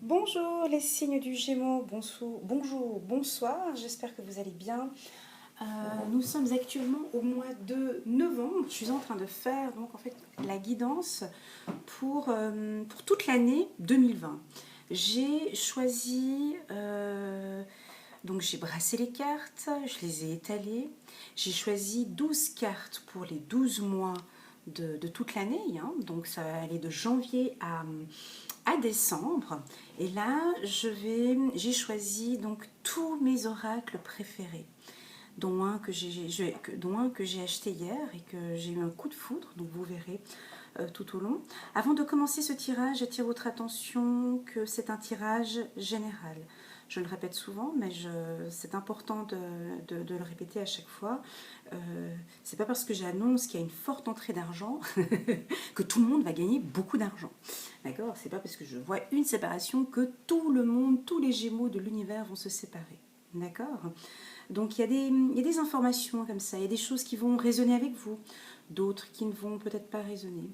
Bonjour les signes du Gémeaux, bonjour, bonsoir, j'espère que vous allez bien. Nous sommes actuellement au mois de novembre, je suis en train de faire donc en fait la guidance pour toute l'année 2020. J'ai choisi, donc j'ai brassé les cartes, je les ai étalées, j'ai choisi 12 cartes pour les 12 mois de toute l'année, hein. Donc ça va aller de janvier à décembre. Et là, j'ai choisi donc tous mes oracles préférés, dont un que j'ai acheté hier et que j'ai eu un coup de foudre, donc vous verrez tout au long. Avant de commencer ce tirage, j'attire votre attention que c'est un tirage général. Je le répète souvent, mais c'est important de le répéter à chaque fois. C'est pas parce que j'annonce qu'il y a une forte entrée d'argent que tout le monde va gagner beaucoup d'argent. D'accord? C'est pas parce que je vois une séparation que tout le monde, tous les gémeaux de l'univers vont se séparer. D'accord? Donc il y a des informations comme ça, il y a des choses qui vont résonner avec vous, d'autres qui ne vont peut-être pas résonner.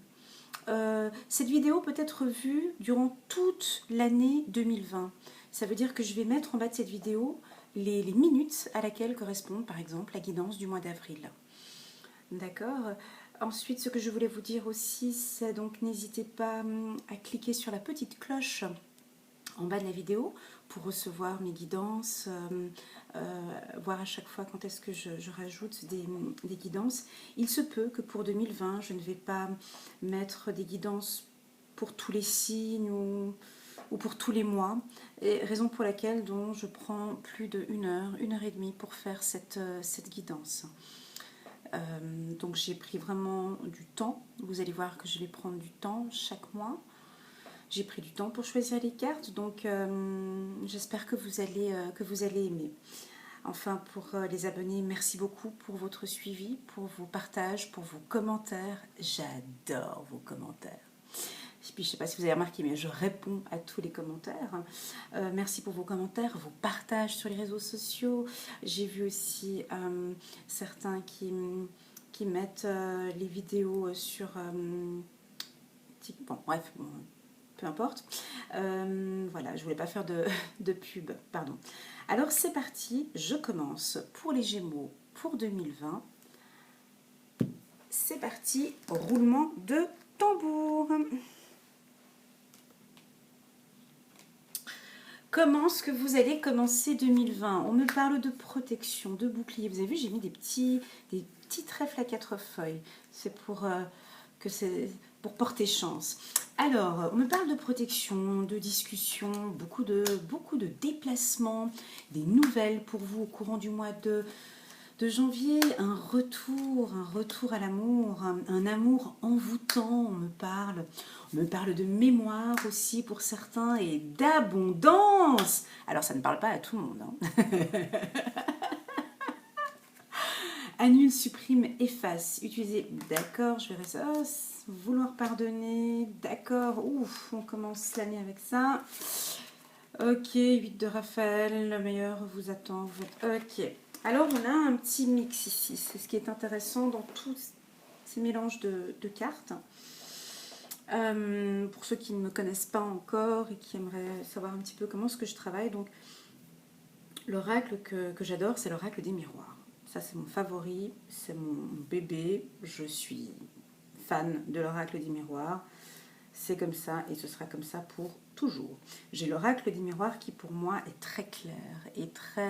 Cette vidéo peut être vue durant toute l'année 2020. Ça veut dire que je vais mettre en bas de cette vidéo les minutes à laquelle correspond par exemple la guidance du mois d'avril. D'accord. Ensuite, ce que je voulais vous dire aussi, c'est donc n'hésitez pas à cliquer sur la petite cloche en bas de la vidéo pour recevoir mes guidances, voir à chaque fois quand est-ce que je rajoute des guidances. Il se peut que pour 2020, je ne vais pas mettre des guidances pour tous les signes ou pour tous les mois, et raison pour laquelle donc, je prends plus de une heure et demie pour faire cette guidance. Donc j'ai pris vraiment du temps, vous allez voir que je vais prendre du temps chaque mois. J'ai pris du temps pour choisir les cartes, donc j'espère que vous allez aimer. Enfin, pour les abonnés, merci beaucoup pour votre suivi, pour vos partages, pour vos commentaires. J'adore vos commentaires. Et puis, je ne sais pas si vous avez remarqué, mais je réponds à tous les commentaires. Merci pour vos commentaires, vos partages sur les réseaux sociaux. J'ai vu aussi certains qui mettent les vidéos sur... bon, bref, bon, peu importe. Voilà, je voulais pas faire de pub, pardon. Alors c'est parti, je commence pour les Gémeaux pour 2020. C'est parti, roulement de tambour. Comment est-ce que vous allez commencer 2020? On me parle de protection, de bouclier. Vous avez vu, j'ai mis des petits trèfles à 4 feuilles. C'est pour porter chance. Alors, on me parle de protection, de discussion, beaucoup de déplacements, des nouvelles pour vous au courant du mois de janvier, un retour à l'amour, un amour envoûtant, on me parle de mémoire aussi pour certains et d'abondance. Alors ça ne parle pas à tout le monde, hein. Annule, supprime, efface, utiliser, d'accord, je verrai ça, vouloir pardonner, d'accord, ouf, on commence l'année avec ça. Ok, 8 de Raphaël, le meilleur vous attend, ok. Alors on a un petit mix ici, c'est ce qui est intéressant dans tous ces mélanges de cartes. Pour ceux qui ne me connaissent pas encore et qui aimeraient savoir un petit peu comment est-ce que je travaille, donc l'oracle que j'adore, c'est l'oracle des miroirs. Ça c'est mon favori, c'est mon bébé, je suis fan de l'oracle des miroirs. C'est comme ça et ce sera comme ça pour toujours. J'ai l'oracle des miroirs qui pour moi est très clair et très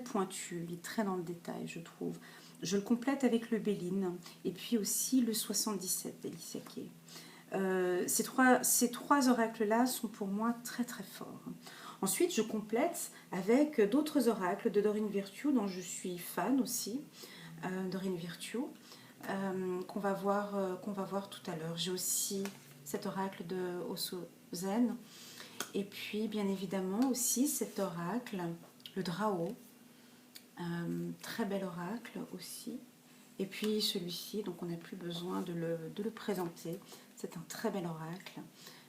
pointu, il est très dans le détail je trouve. Je le complète avec le Béline et puis aussi le 77 d'Alicia Kay. Ces trois oracles-là sont pour moi très très forts. Ensuite, je complète avec d'autres oracles de Dorine Virtue, dont je suis fan aussi, Dorine Virtue, qu'on va voir tout à l'heure. J'ai aussi cet oracle de Osso Zen, et puis bien évidemment aussi cet oracle, le Drao, très bel oracle aussi. Et puis celui-ci, donc on n'a plus besoin de le présenter. C'est un très bel oracle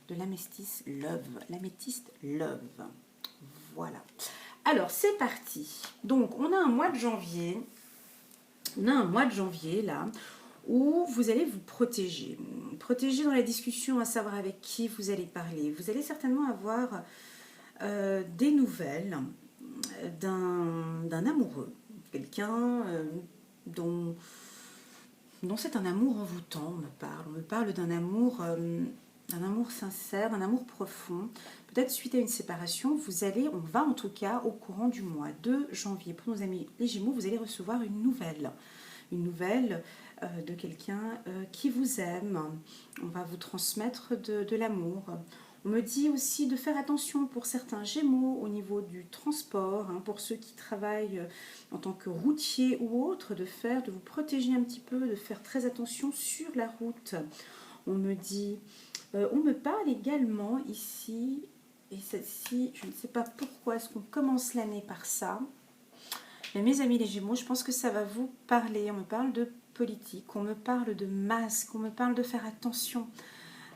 de l'améthyste Love. Voilà. Alors c'est parti. Donc on a un mois de janvier. On a un mois de janvier là où vous allez vous protéger. Protégé dans la discussion, à savoir avec qui vous allez parler. Vous allez certainement avoir des nouvelles d'un amoureux, quelqu'un dont c'est un amour envoûtant, on me parle d'un amour sincère, d'un amour profond. Peut-être suite à une séparation, on va en tout cas au courant du mois de janvier. Pour nos amis les Gémeaux, vous allez recevoir une nouvelle de quelqu'un qui vous aime. On va vous transmettre de l'amour. On me dit aussi de faire attention pour certains Gémeaux au niveau du transport, hein, pour ceux qui travaillent en tant que routier ou autre, de vous protéger un petit peu, de faire très attention sur la route. On me parle également ici, et celle-ci, je ne sais pas pourquoi est-ce qu'on commence l'année par ça, mais mes amis les Gémeaux, je pense que ça va vous parler. On me parle de politique, on me parle de masque, on me parle de faire attention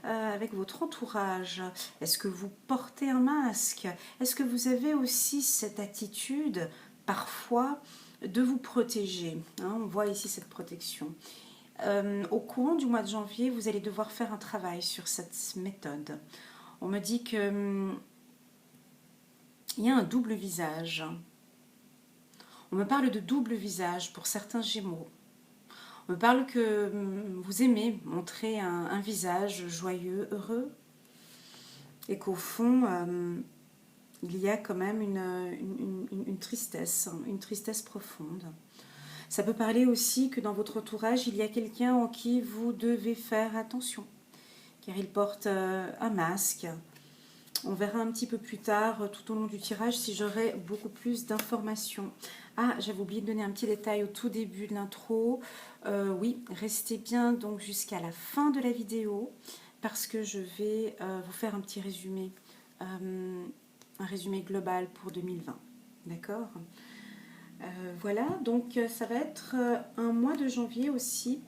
avec votre entourage. Est-ce que vous portez un masque? Est-ce que vous avez aussi cette attitude, parfois, de vous protéger, hein? On voit ici cette protection. Au courant du mois de janvier, vous allez devoir faire un travail sur cette méthode. On me dit que il y a un double visage. On me parle de double visage pour certains Gémeaux. On me parle que vous aimez montrer un visage joyeux, heureux, et qu'au fond, il y a quand même une tristesse profonde. Ça peut parler aussi que dans votre entourage, il y a quelqu'un en qui vous devez faire attention, car il porte un masque. On verra un petit peu plus tard, tout au long du tirage, si j'aurai beaucoup plus d'informations. Ah, j'avais oublié de donner un petit détail au tout début de l'intro. Oui, restez bien donc jusqu'à la fin de la vidéo, parce que je vais vous faire un petit résumé, un résumé global pour 2020. D'accord ? Voilà, donc ça va être un mois de janvier aussi,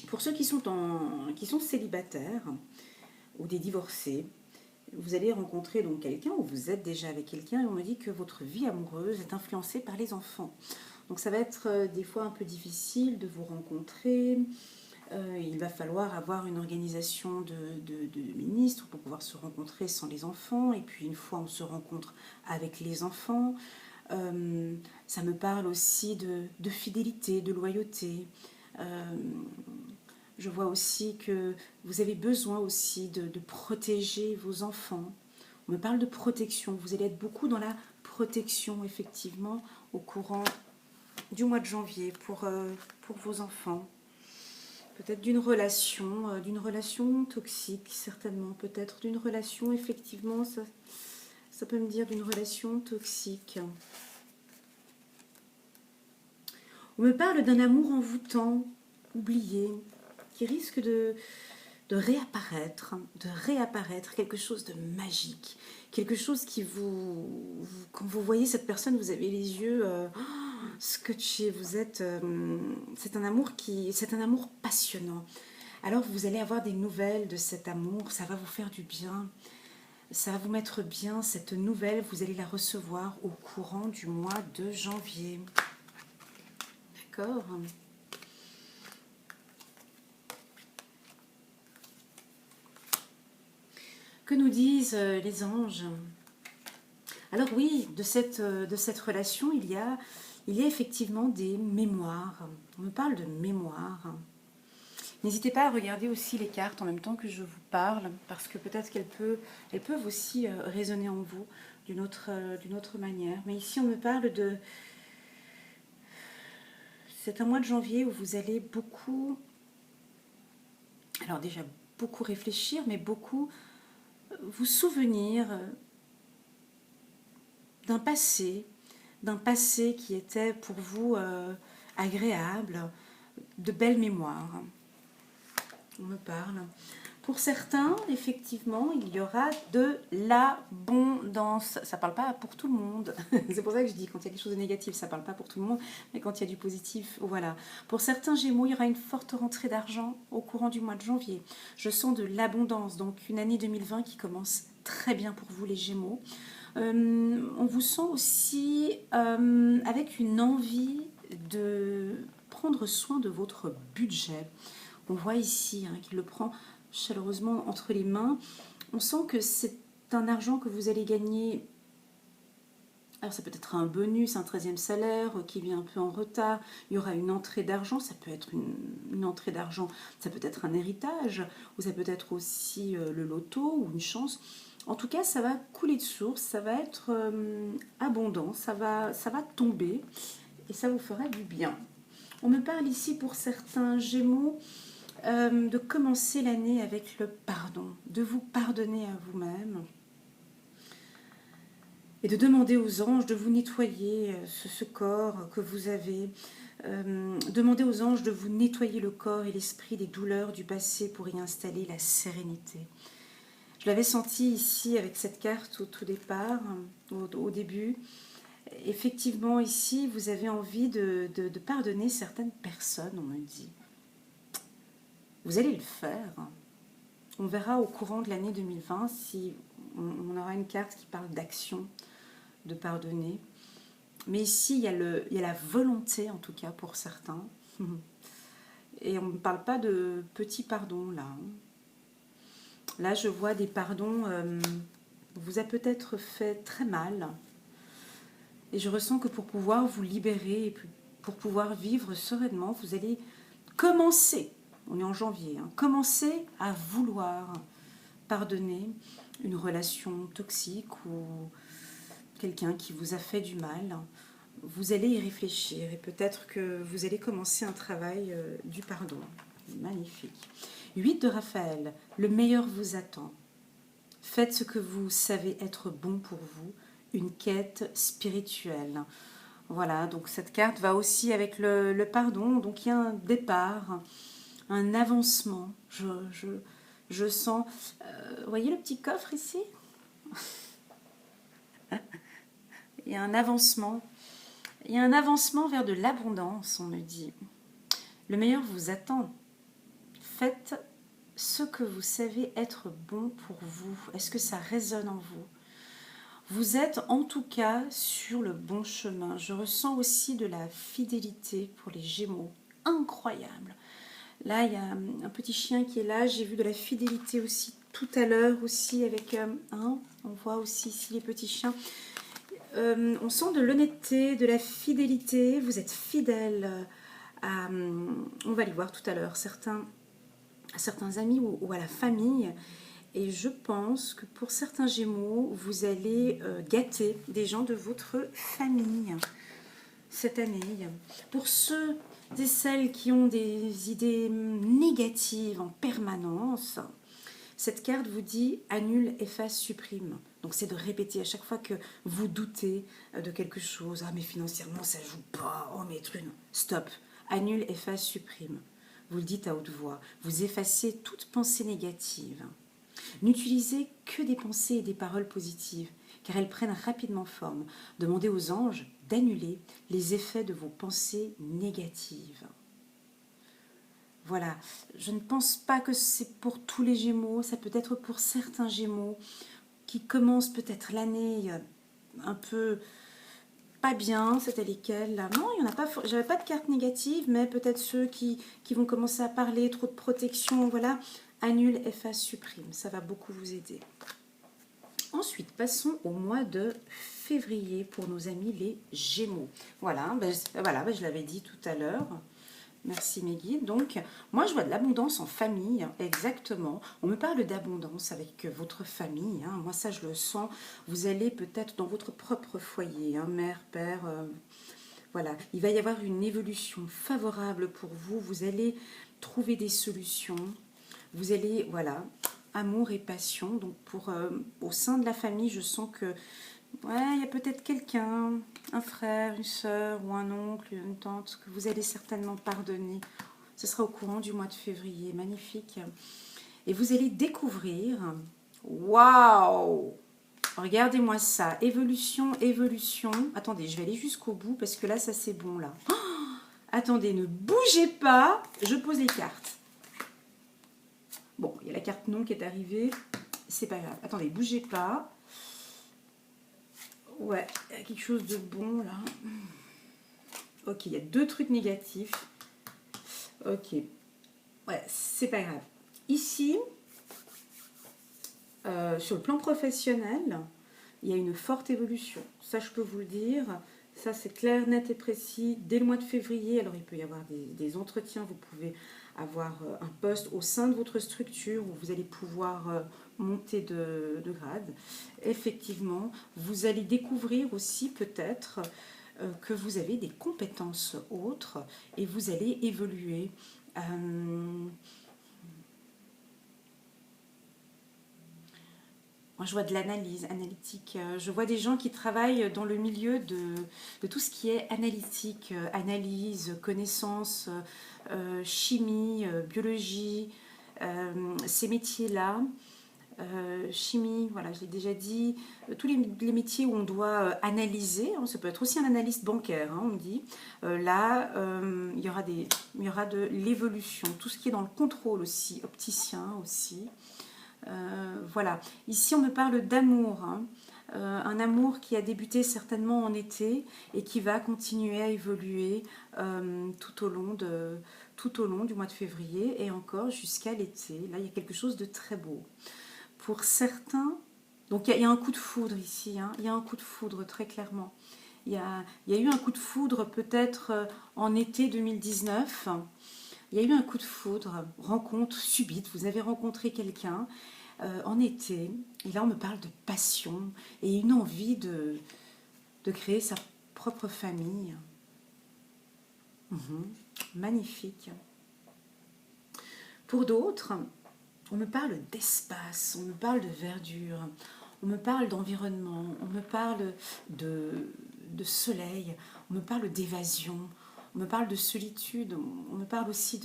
pour ceux qui sont célibataires ou des divorcés. Vous allez rencontrer donc quelqu'un, ou vous êtes déjà avec quelqu'un, et on me dit que votre vie amoureuse est influencée par les enfants. Donc ça va être des fois un peu difficile de vous rencontrer. Il va falloir avoir une organisation de ministres pour pouvoir se rencontrer sans les enfants. Et puis une fois on se rencontre avec les enfants, ça me parle aussi de fidélité, de loyauté. Je vois aussi que vous avez besoin aussi de protéger vos enfants. On me parle de protection. Vous allez être beaucoup dans la protection, effectivement, au courant du mois de janvier pour vos enfants. Peut-être d'une relation toxique, certainement. Peut-être d'une relation, effectivement, ça peut me dire d'une relation toxique. On me parle d'un amour envoûtant, oublié, qui risque de réapparaître, quelque chose de magique, quelque chose qui quand vous voyez cette personne, vous avez les yeux scotchés, c'est un amour passionnant. Alors vous allez avoir des nouvelles de cet amour, ça va vous faire du bien, ça va vous mettre bien, cette nouvelle, vous allez la recevoir au courant du mois de janvier. D'accord ? Que nous disent les anges? Alors oui, de cette relation, il y a effectivement des mémoires. On me parle de mémoire. N'hésitez pas à regarder aussi les cartes en même temps que je vous parle, parce que peut-être elles peuvent aussi résonner en vous d'une autre manière. Mais ici, on me parle de... C'est un mois de janvier où vous allez beaucoup... Alors déjà, beaucoup réfléchir, mais beaucoup vous souvenir d'un passé qui était pour vous agréable, de belles mémoires. On me parle. Pour certains, effectivement, il y aura de l'abondance. Ça ne parle pas pour tout le monde. C'est pour ça que je dis, quand il y a quelque chose de négatif, ça ne parle pas pour tout le monde. Mais quand il y a du positif, voilà. Pour certains Gémeaux, il y aura une forte rentrée d'argent au courant du mois de janvier. Je sens de l'abondance. Donc, une année 2020 qui commence très bien pour vous, les Gémeaux. On vous sent aussi avec une envie de prendre soin de votre budget. On voit ici qu'il le prend chaleureusement entre les mains. On sent que c'est un argent que vous allez gagner. Alors ça peut être un bonus, un 13e salaire qui vient un peu en retard. Il y aura une entrée d'argent, ça peut être une entrée d'argent, ça peut être un héritage, ou ça peut être aussi le loto ou une chance. En tout cas, ça va couler de source, ça va être abondant, ça va tomber et ça vous fera du bien. On me parle ici pour certains Gémeaux de commencer l'année avec le pardon, de vous pardonner à vous-même et de demander aux anges de vous nettoyer ce corps que vous avez. Demandez aux anges de vous nettoyer le corps et l'esprit des douleurs du passé pour y installer la sérénité. Je l'avais senti ici avec cette carte au tout départ, au début. Effectivement, ici, vous avez envie de pardonner certaines personnes, on me dit. Vous allez le faire. On verra au courant de l'année 2020 si on aura une carte qui parle d'action, de pardonner. Mais ici, il y a la volonté, en tout cas, pour certains. Et on ne parle pas de petits pardons, là. Là, je vois des pardons, vous a peut-être fait très mal. Et je ressens que pour pouvoir vous libérer, et pour pouvoir vivre sereinement, vous allez commencer, on est en janvier, commencer à vouloir pardonner une relation toxique ou quelqu'un qui vous a fait du mal. Vous allez y réfléchir et peut-être que vous allez commencer un travail du pardon. Magnifique. 8 de Raphaël, le meilleur vous attend. Faites ce que vous savez être bon pour vous, une quête spirituelle. Voilà, donc cette carte va aussi avec le pardon. Donc il y a un départ, un avancement. Je sens... vous voyez le petit coffre ici? Il y a un avancement. Il y a un avancement vers de l'abondance, on me dit. Le meilleur vous attend. Faites ce que vous savez être bon pour vous. Est-ce que ça résonne en vous? Vous êtes en tout cas sur le bon chemin. Je ressens aussi de la fidélité pour les Gémeaux. Incroyable. Là, il y a un petit chien qui est là. J'ai vu de la fidélité aussi tout à l'heure aussi avec on voit aussi ici les petits chiens. On sent de l'honnêteté, de la fidélité. Vous êtes fidèle à, on va les voir tout à l'heure, certains amis ou à la famille. Et je pense que pour certains Gémeaux, vous allez gâter des gens de votre famille cette année. Pour ceux et celles qui ont des idées négatives en permanence, cette carte vous dit annule, efface, supprime. Donc c'est de répéter à chaque fois que vous doutez de quelque chose. Ah mais financièrement ça joue pas. Oh mais truc. Stop. Annule, efface, supprime. Vous le dites à haute voix. Vous effacez toute pensée négative. N'utilisez que des pensées et des paroles positives, car elles prennent rapidement forme. Demandez aux anges d'annuler les effets de vos pensées négatives. Voilà, je ne pense pas que c'est pour tous les Gémeaux, ça peut être pour certains Gémeaux qui commencent peut-être l'année un peu pas bien, c'était lesquels là? Non, il y en a pas, j'avais pas de carte négative, mais peut-être ceux qui vont commencer à parler, trop de protection, voilà. Annule, efface, supprime, ça va beaucoup vous aider. Ensuite, passons au mois de février pour nos amis les Gémeaux. Voilà, je l'avais dit tout à l'heure. Merci mes guides. Donc, moi je vois de l'abondance en famille, exactement. On me parle d'abondance avec votre famille. Moi ça je le sens. Vous allez peut-être dans votre propre foyer, mère, père. Voilà, il va y avoir une évolution favorable pour vous. Vous allez trouver des solutions. Vous allez, voilà, amour et passion. Donc au sein de la famille, je sens que il y a peut-être quelqu'un, un frère, une sœur ou un oncle, une tante que vous allez certainement pardonner. Ce sera au courant du mois de février. Magnifique. Et vous allez découvrir... Waouh! Regardez-moi ça. Évolution, évolution. Attendez, je vais aller jusqu'au bout parce que là, ça c'est bon là. Oh, attendez, ne bougez pas. Je pose les cartes. Bon, il y a la carte non qui est arrivée. C'est pas grave. Attendez, bougez pas. Ouais, il y a quelque chose de bon là. Ok, il y a deux trucs négatifs. Ok. Ouais, c'est pas grave. Ici, sur le plan professionnel, il y a une forte évolution. Ça, je peux vous le dire. Ça, c'est clair, net et précis. Dès le mois de février, alors il peut y avoir des entretiens. Vous pouvez avoir un poste au sein de votre structure où vous allez pouvoir monter de grade. Effectivement, vous allez découvrir aussi peut-être que vous avez des compétences autres et vous allez évoluer. Moi, je vois de l'analyse analytique. Je vois des gens qui travaillent dans le milieu de tout ce qui est analytique, analyse, connaissance, chimie, biologie, ces métiers-là. Chimie, voilà, je l'ai déjà dit. Tous les métiers où on doit analyser, hein, ça peut être aussi un analyste bancaire, hein, on me dit. Là, il y aura de l'évolution. Tout ce qui est dans le contrôle aussi, opticien aussi. Voilà, ici on me parle d'amour, hein. Un amour qui a débuté certainement en été et qui va continuer à évoluer tout au long du mois de février et encore jusqu'à l'été. Là, il y a quelque chose de très beau. Pour certains, donc il y a un coup de foudre ici, hein. Il y a un coup de foudre très clairement. Il y a eu un coup de foudre peut-être en été 2019. Il y a eu un coup de foudre, rencontre subite, vous avez rencontré quelqu'un en été, et là on me parle de passion et une envie de créer sa propre famille. Magnifique. Pour d'autres, on me parle d'espace, on me parle de verdure, on me parle d'environnement, on me parle de soleil, on me parle d'évasion, on me parle de solitude, on me parle aussi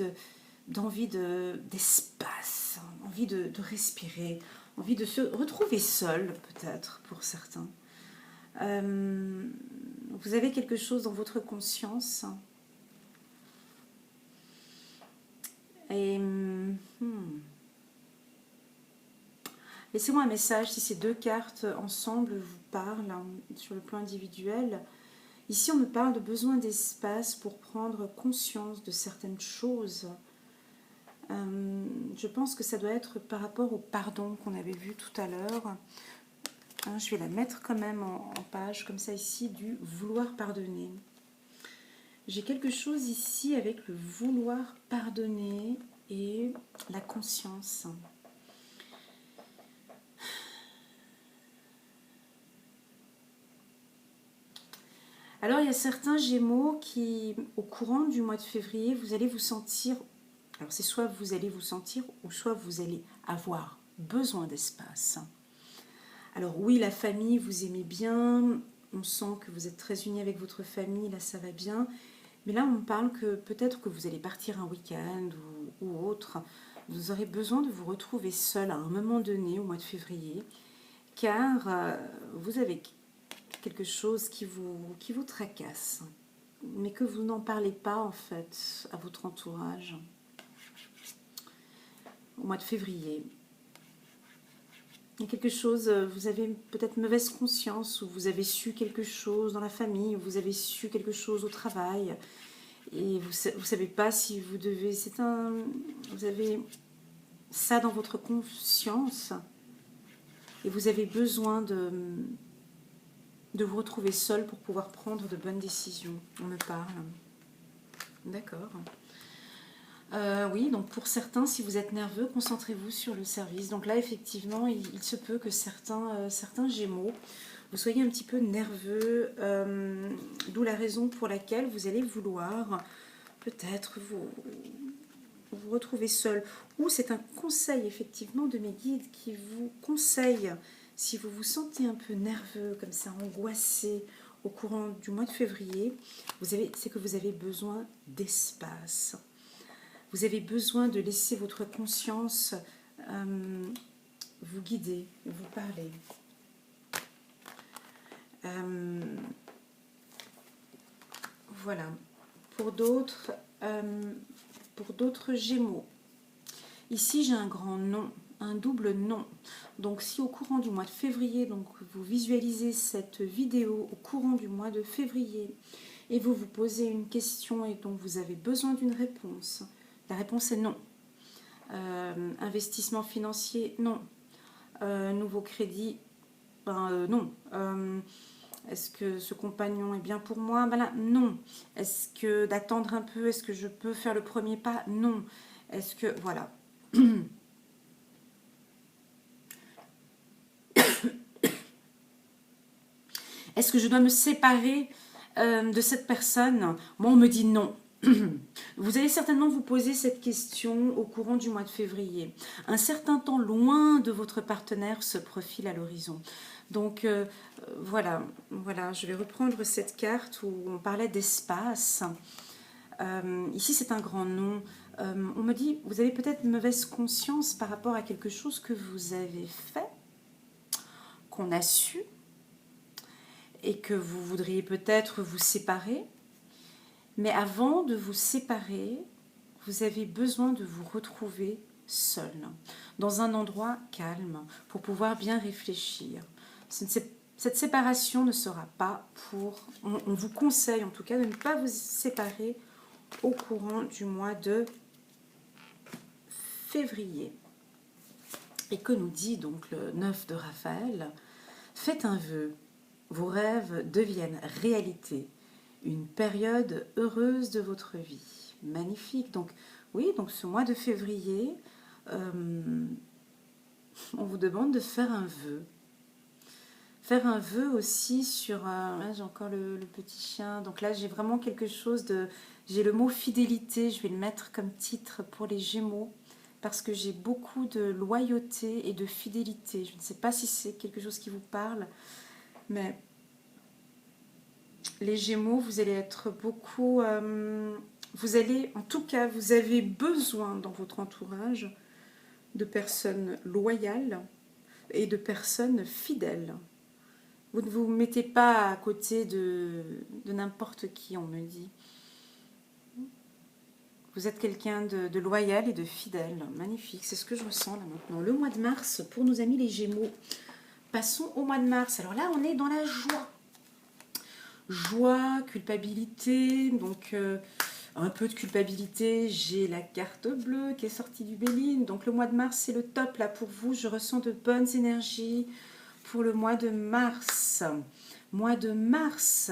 d'envie d'espace, envie de respirer, envie de se retrouver seul peut-être pour certains. Vous avez quelque chose dans votre conscience et laissez-moi un message si ces deux cartes ensemble vous parlent hein, sur le plan individuel. Ici, on me parle de besoin d'espace pour prendre conscience de certaines choses. Je pense que ça doit être par rapport au pardon qu'on avait vu tout à l'heure. Hein, je vais la mettre quand même en page, comme ça ici, du vouloir pardonner. J'ai quelque chose ici avec le vouloir pardonner et la conscience. Alors il y a certains Gémeaux qui, au courant du mois de février, vous allez vous sentir, alors c'est soit vous allez vous sentir ou soit vous allez avoir besoin d'espace. Alors oui, la famille, vous aimez bien, on sent que vous êtes très unis avec votre famille, là ça va bien, mais là on parle que peut-être que vous allez partir un week-end ou autre, vous aurez besoin de vous retrouver seul à un moment donné au mois de février, car vous avez quelque chose qui vous tracasse, mais que vous n'en parlez pas en fait à votre entourage au mois de février. Il y a quelque chose, vous avez peut-être mauvaise conscience, ou vous avez su quelque chose dans la famille, ou vous avez su quelque chose au travail, et vous ne savez pas si vous devez... Vous avez ça dans votre conscience, et vous avez besoin de vous retrouver seul pour pouvoir prendre de bonnes décisions. On me parle. D'accord. Oui, donc pour certains, si vous êtes nerveux, concentrez-vous sur le service. Donc là, effectivement, il se peut que certains Gémeaux, vous soyez un petit peu nerveux, d'où la raison pour laquelle vous allez vouloir peut-être vous retrouver seul. Ou c'est un conseil, effectivement, de mes guides qui vous conseille, si vous vous sentez un peu nerveux, comme ça, angoissé, au courant du mois de février, c'est que vous avez besoin d'espace. Vous avez besoin de laisser votre conscience vous guider, vous parler. Voilà. Pour d'autres Gémeaux, ici j'ai un grand non, un double non. Donc si au courant du mois de février, donc vous visualisez cette vidéo au courant du mois de février et vous vous posez une question et dont vous avez besoin d'une réponse, la réponse est non. Investissement financier, non. Nouveau crédit, ben, non. Est-ce que ce compagnon est bien pour moi? Ben là, non. Est-ce que d'attendre un peu, est-ce que je peux faire le premier pas? Non. Est-ce que, voilà. Est-ce que je dois me séparer de cette personne? Moi, on me dit non. Vous allez certainement vous poser cette question au courant du mois de février. Un certain temps loin de votre partenaire se profile à l'horizon. Donc voilà, je vais reprendre cette carte où on parlait d'espace. Ici, c'est un grand nom. On me dit, vous avez peut-être mauvaise conscience par rapport à quelque chose que vous avez fait, qu'on a su, et que vous voudriez peut-être vous séparer. Mais avant de vous séparer, vous avez besoin de vous retrouver seul, dans un endroit calme, pour pouvoir bien réfléchir. Cette séparation ne sera pas pour... On vous conseille en tout cas de ne pas vous séparer au courant du mois de février. Et que nous dit donc le 9 de Raphaël? Faites un vœu, vos rêves deviennent réalité. Une période heureuse de votre vie. Magnifique. Donc, oui, donc ce mois de février, on vous demande de faire un vœu. Faire un vœu aussi sur... j'ai encore le petit chien. Donc là, j'ai vraiment quelque chose de... J'ai le mot fidélité. Je vais le mettre comme titre pour les Gémeaux. Parce que j'ai beaucoup de loyauté et de fidélité. Je ne sais pas si c'est quelque chose qui vous parle. Mais... les Gémeaux, vous allez être beaucoup... vous allez, en tout cas, vous avez besoin dans votre entourage de personnes loyales et de personnes fidèles. Vous ne vous mettez pas à côté de n'importe qui, on me dit. Vous êtes quelqu'un de loyal et de fidèle. Magnifique, c'est ce que je ressens là maintenant. Le mois de mars, pour nos amis les Gémeaux. Passons au mois de mars. Alors là, on est dans la joie. Joie, culpabilité, donc un peu de culpabilité. J'ai la carte bleue qui est sortie du Béline. Donc le mois de mars, c'est le top là pour vous. Je ressens de bonnes énergies pour le mois de mars. Mois de mars.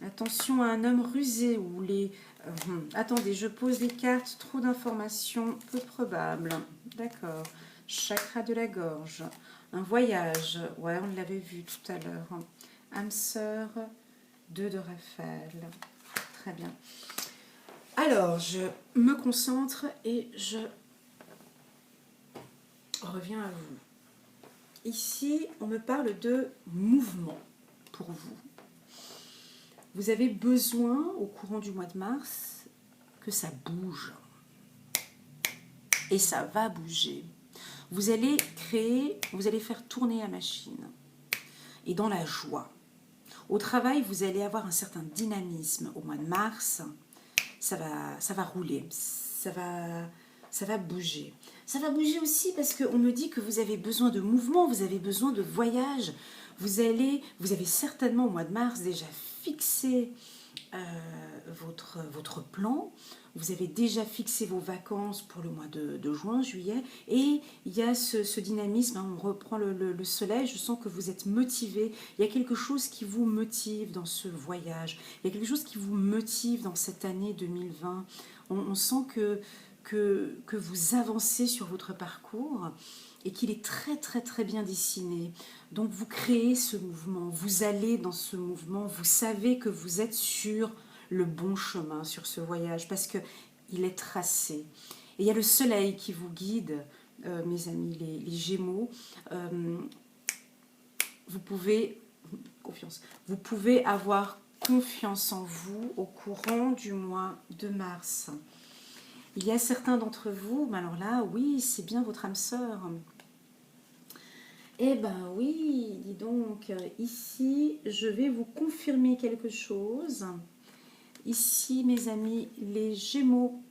Attention à un homme rusé ou les... attendez, je pose des cartes. Trop d'informations, peu probable. D'accord. Chakra de la gorge. Un voyage. Ouais, on l'avait vu tout à l'heure. Âme sœur. 2 de Raphaël. Très bien. Alors, je me concentre et je reviens à vous. Ici, on me parle de mouvement pour vous. Vous avez besoin, au courant du mois de mars, que ça bouge. Et ça va bouger. Vous allez créer, vous allez faire tourner la machine. Et dans la joie. Au travail, vous allez avoir un certain dynamisme. Au mois de mars, ça va rouler, ça va bouger. Ça va bouger aussi parce qu'on me dit que vous avez besoin de mouvement, vous avez besoin de voyage. Vous avez certainement au mois de mars déjà fixé votre plan. Vous avez déjà fixé vos vacances pour le mois de juin, juillet. Et il y a ce dynamisme, hein, on reprend le soleil, je sens que vous êtes motivé. Il y a quelque chose qui vous motive dans ce voyage. Il y a quelque chose qui vous motive dans cette année 2020. On sent que vous avancez sur votre parcours et qu'il est très très très bien dessiné. Donc vous créez ce mouvement, vous allez dans ce mouvement, vous savez que vous êtes sur le bon chemin, sur ce voyage, parce qu'il est tracé. Et il y a le soleil qui vous guide, mes amis, les Gémeaux. Vous pouvez avoir confiance en vous au courant du mois de mars. Il y a certains d'entre vous, mais alors là, oui, c'est bien votre âme sœur. Eh ben oui, dis donc, ici, je vais vous confirmer quelque chose. Ici, mes amis, les Gémeaux,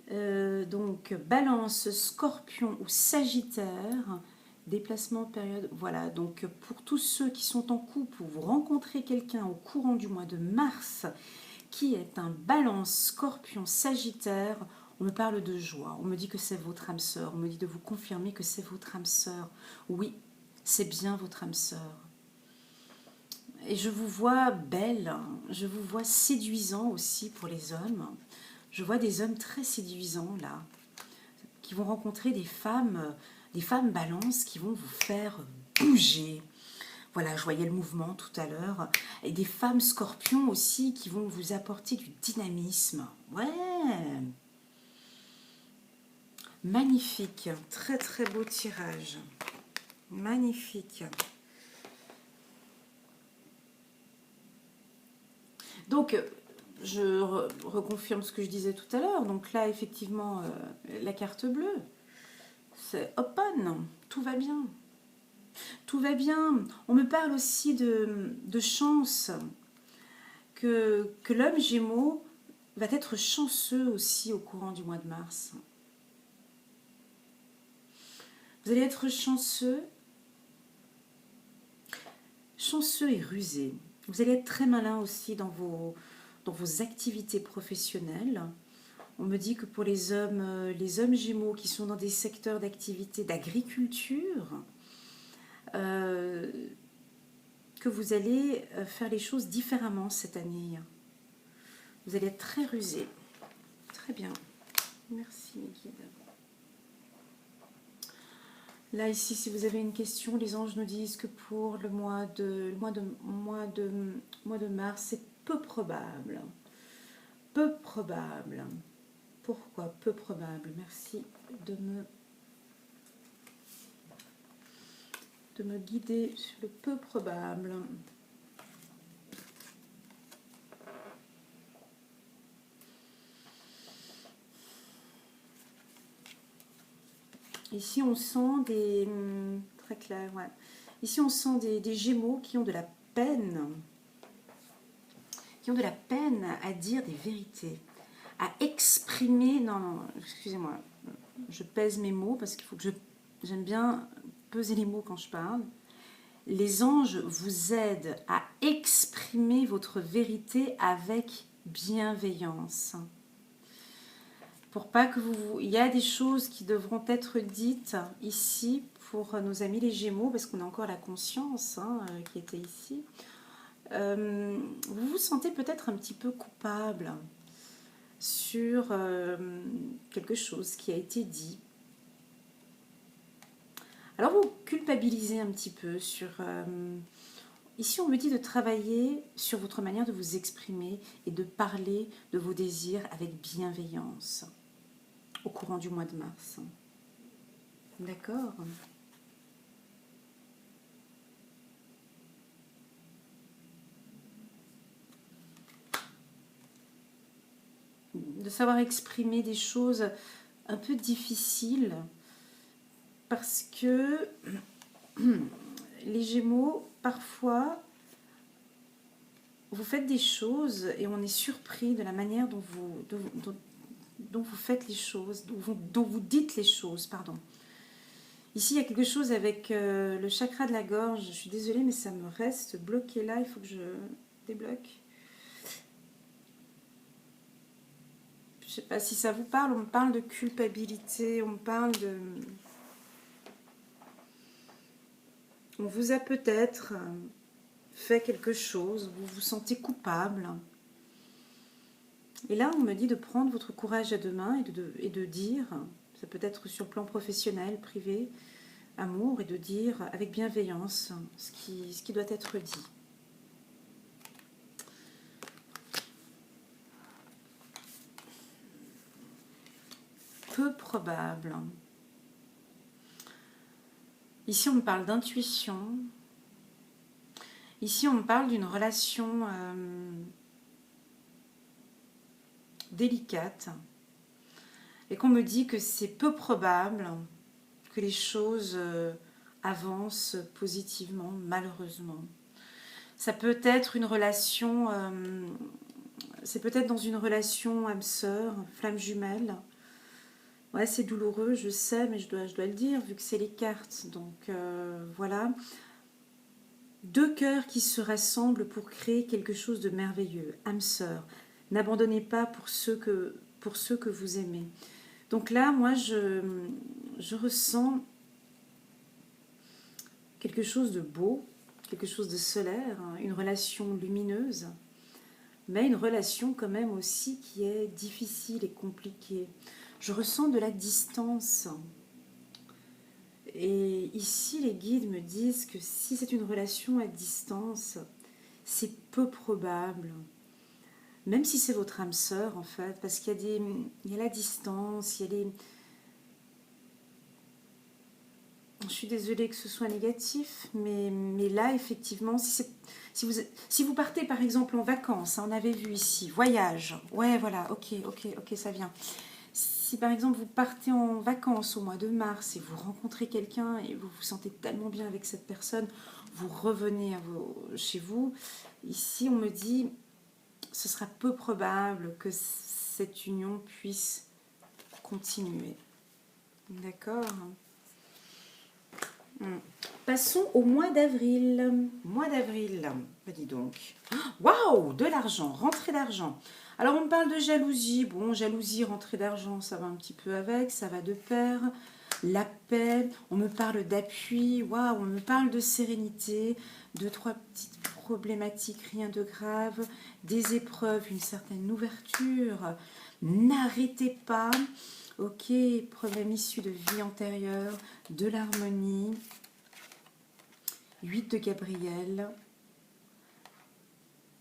donc Balance, Scorpion ou Sagittaire, déplacement, période, voilà. Donc pour tous ceux qui sont en couple ou vous rencontrez quelqu'un au courant du mois de mars qui est un Balance, Scorpion, Sagittaire, On me parle de joie, on me dit que c'est votre âme sœur, on me dit de vous confirmer que c'est votre âme sœur. Oui, c'est bien votre âme sœur. Et je vous vois belle, je vous vois séduisant aussi pour les hommes. Je vois des hommes très séduisants là, qui vont rencontrer des femmes balances qui vont vous faire bouger. Voilà, je voyais le mouvement tout à l'heure. Et des femmes scorpions aussi qui vont vous apporter du dynamisme. Ouais. Magnifique. Très très beau tirage. Magnifique. Donc, je reconfirme ce que je disais tout à l'heure. Donc là, effectivement, la carte bleue, c'est open. Tout va bien. Tout va bien. On me parle aussi de chance, que l'homme Gémeaux va être chanceux aussi au courant du mois de mars. Vous allez être chanceux et rusé. Vous allez être très malin aussi dans vos activités professionnelles. On me dit que pour les hommes Gémeaux qui sont dans des secteurs d'activité d'agriculture, que vous allez faire les choses différemment cette année. Vous allez être très rusé. Très bien. Merci, mes guides. Là, ici, si vous avez une question, les anges nous disent que pour le mois de mars, c'est peu probable. Peu probable. Pourquoi peu probable? Merci de me guider sur le peu probable. Ici, on sent des... Très clair, ouais. Ici, on sent des Gémeaux qui ont de la peine. Qui ont de la peine à dire des vérités. À exprimer... Non, excusez-moi. Je pèse mes mots parce qu'il faut que j'aime bien peser les mots quand je parle. Les anges vous aident à exprimer votre vérité avec bienveillance. Pour pas que vous... Il y a des choses qui devront être dites ici pour nos amis les Gémeaux, parce qu'on a encore la conscience qui était ici. Vous vous sentez peut-être un petit peu coupable sur quelque chose qui a été dit. Alors vous culpabilisez un petit peu sur... ici, on me dit de travailler sur votre manière de vous exprimer et de parler de vos désirs avec bienveillance au courant du mois de mars. D'accord ? De savoir exprimer des choses un peu difficiles parce que les Gémeaux, parfois, vous faites des choses et on est surpris de la manière dont vous faites les choses, dont vous dites les choses, pardon. Ici, il y a quelque chose avec le chakra de la gorge. Je suis désolée, mais ça me reste bloqué là. Il faut que je débloque. Je ne sais pas si ça vous parle. On me parle de culpabilité. On me parle de... On vous a peut-être fait quelque chose. Vous vous sentez coupable. Et là, on me dit de prendre votre courage à deux mains et de dire... Ça peut être sur le plan professionnel, privé, amour, et de dire avec bienveillance ce qui doit être dit. Peu probable. Ici, on me parle d'intuition. Ici, on me parle d'une relation délicate. Et qu'on me dit que c'est peu probable que les choses avancent positivement, malheureusement. Ça peut être une relation, c'est peut-être dans une relation âme-sœur, flamme jumelle. Ouais, c'est douloureux, je sais, mais je dois le dire, vu que c'est les cartes. Donc voilà. Deux cœurs qui se rassemblent pour créer quelque chose de merveilleux. Âme-sœur. N'abandonnez pas pour ceux pour ceux que vous aimez. Donc là, moi, je ressens quelque chose de beau, quelque chose de solaire, hein, une relation lumineuse, mais une relation quand même aussi qui est difficile et compliquée. Je ressens de la distance. Et ici, les guides me disent que si c'est une relation à distance, c'est peu probable. Même si c'est votre âme sœur, en fait, parce il y a la distance, il y a les... Je suis désolée que ce soit négatif, mais là, effectivement, si vous partez par exemple en vacances, hein, on avait vu ici, voyage, ouais, voilà, ok, ça vient. Si par exemple vous partez en vacances au mois de mars et vous rencontrez quelqu'un et vous vous sentez tellement bien avec cette personne, vous revenez chez vous, ici on me dit, ce sera peu probable que cette union puisse continuer. D'accord ? Passons au mois d'avril. Mois d'avril, dis donc. Waouh, de l'argent, rentrée d'argent. Alors on me parle de jalousie. Bon, jalousie, rentrée d'argent, ça va un petit peu avec, ça va de pair. La paix, on me parle d'appui, waouh, on me parle de sérénité, deux, trois petites problématiques, rien de grave, des épreuves, une certaine ouverture. N'arrêtez pas. Ok, problème issu de vie antérieure, de l'harmonie. 8 de Gabriel.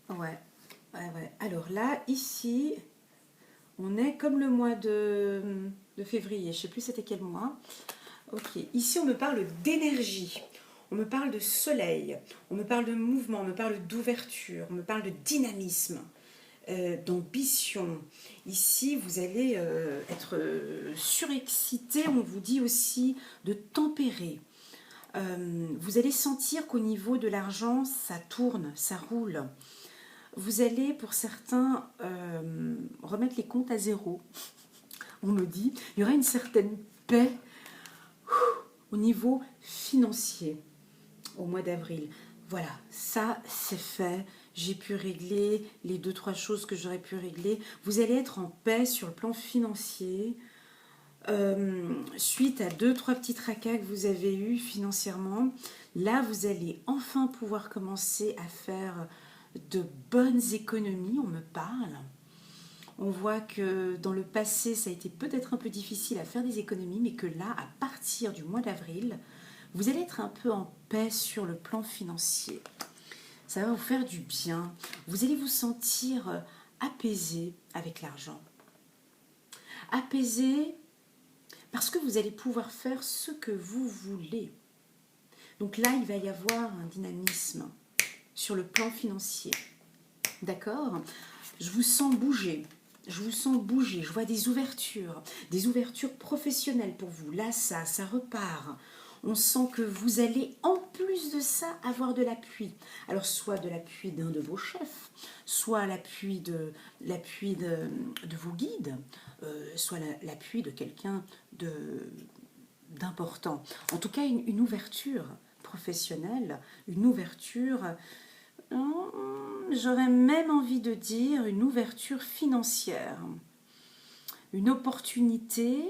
Ouais. Alors là, ici, on est comme le mois de février. Je ne sais plus c'était quel mois. Ok. Ici, on me parle d'énergie. On me parle de soleil. On me parle de mouvement. On me parle d'ouverture. On me parle de dynamisme. D'ambition. Ici, vous allez être surexcité. On vous dit aussi de tempérer. Vous allez sentir qu'au niveau de l'argent, ça tourne, ça roule. Vous allez, pour certains, remettre les comptes à zéro. On me dit, il y aura une certaine paix au niveau financier au mois d'avril. Voilà, ça c'est fait. J'ai pu régler les 2-3 choses que j'aurais pu régler. Vous allez être en paix sur le plan financier. Suite à 2-3 petits tracas que vous avez eus financièrement, là vous allez enfin pouvoir commencer à faire de bonnes économies. On me parle. On voit que dans le passé, ça a été peut-être un peu difficile à faire des économies, mais que là, à partir du mois d'avril, vous allez être un peu en paix sur le plan financier. Ça va vous faire du bien. Vous allez vous sentir apaisé avec l'argent. Apaisé parce que vous allez pouvoir faire ce que vous voulez. Donc là, il va y avoir un dynamisme sur le plan financier. D'accord ? Je vous sens bouger. Je vous sens bouger. Je vois des ouvertures professionnelles pour vous. Là, ça repart. On sent que vous allez, en plus de ça, avoir de l'appui. Alors, soit de l'appui d'un de vos chefs, soit l'appui de vos guides, soit l'appui de quelqu'un d'important. En tout cas, une ouverture professionnelle, une ouverture, j'aurais même envie de dire, une ouverture financière. Une opportunité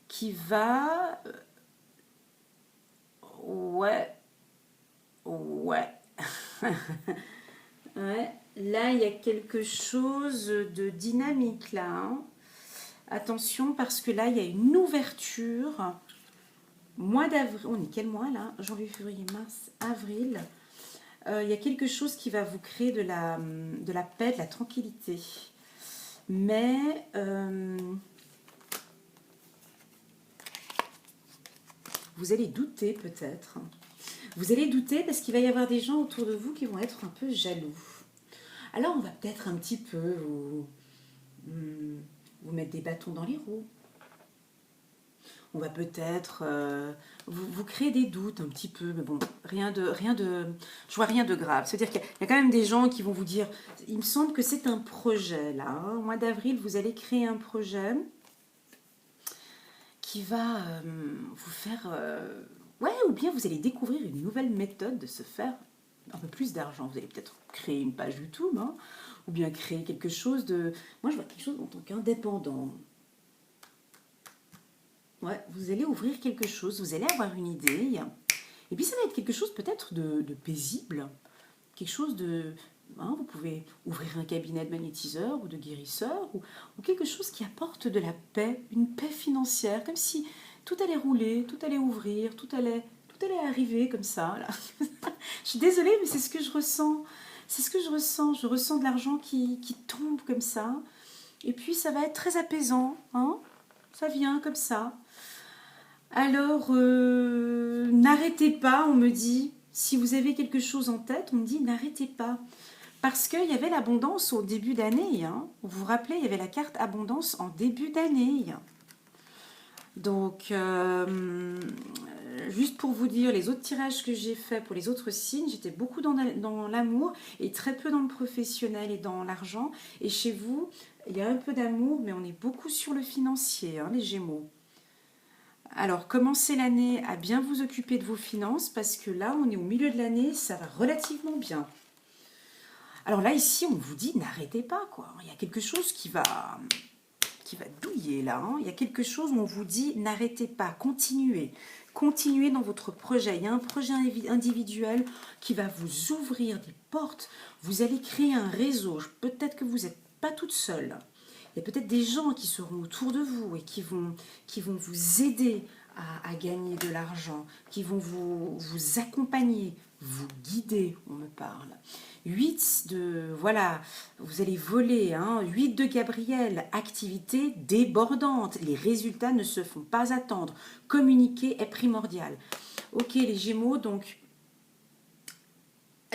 qui va... Ouais. Ouais. Là, il y a quelque chose de dynamique, là. Hein. Attention, parce que là, il y a une ouverture. Mois d'avril, on est quel mois, là? Janvier, février, mars, avril. Il y a quelque chose qui va vous créer de la paix, de la tranquillité. Mais... vous allez douter peut-être. Vous allez douter parce qu'il va y avoir des gens autour de vous qui vont être un peu jaloux. Alors on va peut-être un petit peu vous mettre des bâtons dans les roues. On va peut-être vous créer des doutes un petit peu, mais bon, rien de, je vois rien de grave. C'est-à-dire qu'il y a quand même des gens qui vont vous dire, il me semble que c'est un projet là. Hein. Au mois d'avril, vous allez créer un projet qui va vous faire... ouais, ou bien vous allez découvrir une nouvelle méthode de se faire un peu plus d'argent. Vous allez peut-être créer une page YouTube, hein, ou bien créer quelque chose de... Moi, je vois quelque chose en tant qu'indépendant. Ouais, vous allez ouvrir quelque chose, vous allez avoir une idée, et puis ça va être quelque chose peut-être de paisible, quelque chose de... hein, vous pouvez ouvrir un cabinet de magnétiseur ou de guérisseur, ou quelque chose qui apporte de la paix, une paix financière, comme si tout allait rouler, tout allait ouvrir, tout allait arriver comme ça. Là. Je suis désolée, mais c'est ce que je ressens. C'est ce que je ressens. Je ressens de l'argent qui tombe comme ça. Et puis ça va être très apaisant. Hein, ça vient comme ça. Alors, n'arrêtez pas, on me dit. Si vous avez quelque chose en tête, on me dit n'arrêtez pas. Parce qu'il y avait l'abondance au début d'année. Hein. Vous vous rappelez, il y avait la carte abondance en début d'année. Donc, juste pour vous dire, les autres tirages que j'ai faits pour les autres signes, j'étais beaucoup dans l'amour et très peu dans le professionnel et dans l'argent. Et chez vous, il y a un peu d'amour, mais on est beaucoup sur le financier, hein, les Gémeaux. Alors, commencez l'année à bien vous occuper de vos finances parce que là, on est au milieu de l'année, ça va relativement bien. Alors là, ici, on vous dit n'arrêtez pas, quoi. Il y a quelque chose qui va douiller là. Hein. Il y a quelque chose où on vous dit n'arrêtez pas, continuez. Continuez dans votre projet. Il y a un projet individuel qui va vous ouvrir des portes. Vous allez créer un réseau. Peut-être que vous n'êtes pas toute seule. Il y a peut-être des gens qui seront autour de vous et qui vont vous aider à gagner de l'argent, qui vont vous accompagner, vous guider, on me parle. 8 de, voilà, vous allez voler, hein, 8 de Gabriel, activité débordante, les résultats ne se font pas attendre, communiquer est primordial. Ok les Gémeaux, donc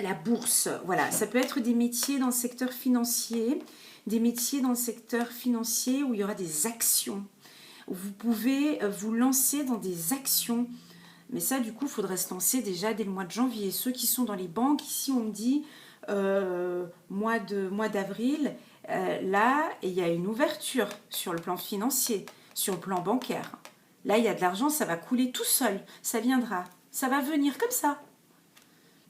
la bourse, voilà, ça peut être des métiers dans le secteur financier, des métiers dans le secteur financier où il y aura des actions. Vous pouvez vous lancer dans des actions. Mais ça, du coup, il faudrait se lancer déjà dès le mois de janvier. Ceux qui sont dans les banques, ici, on me dit mois d'avril, là, il y a une ouverture sur le plan financier, sur le plan bancaire. Là, il y a de l'argent, ça va couler tout seul. Ça viendra. Ça va venir comme ça.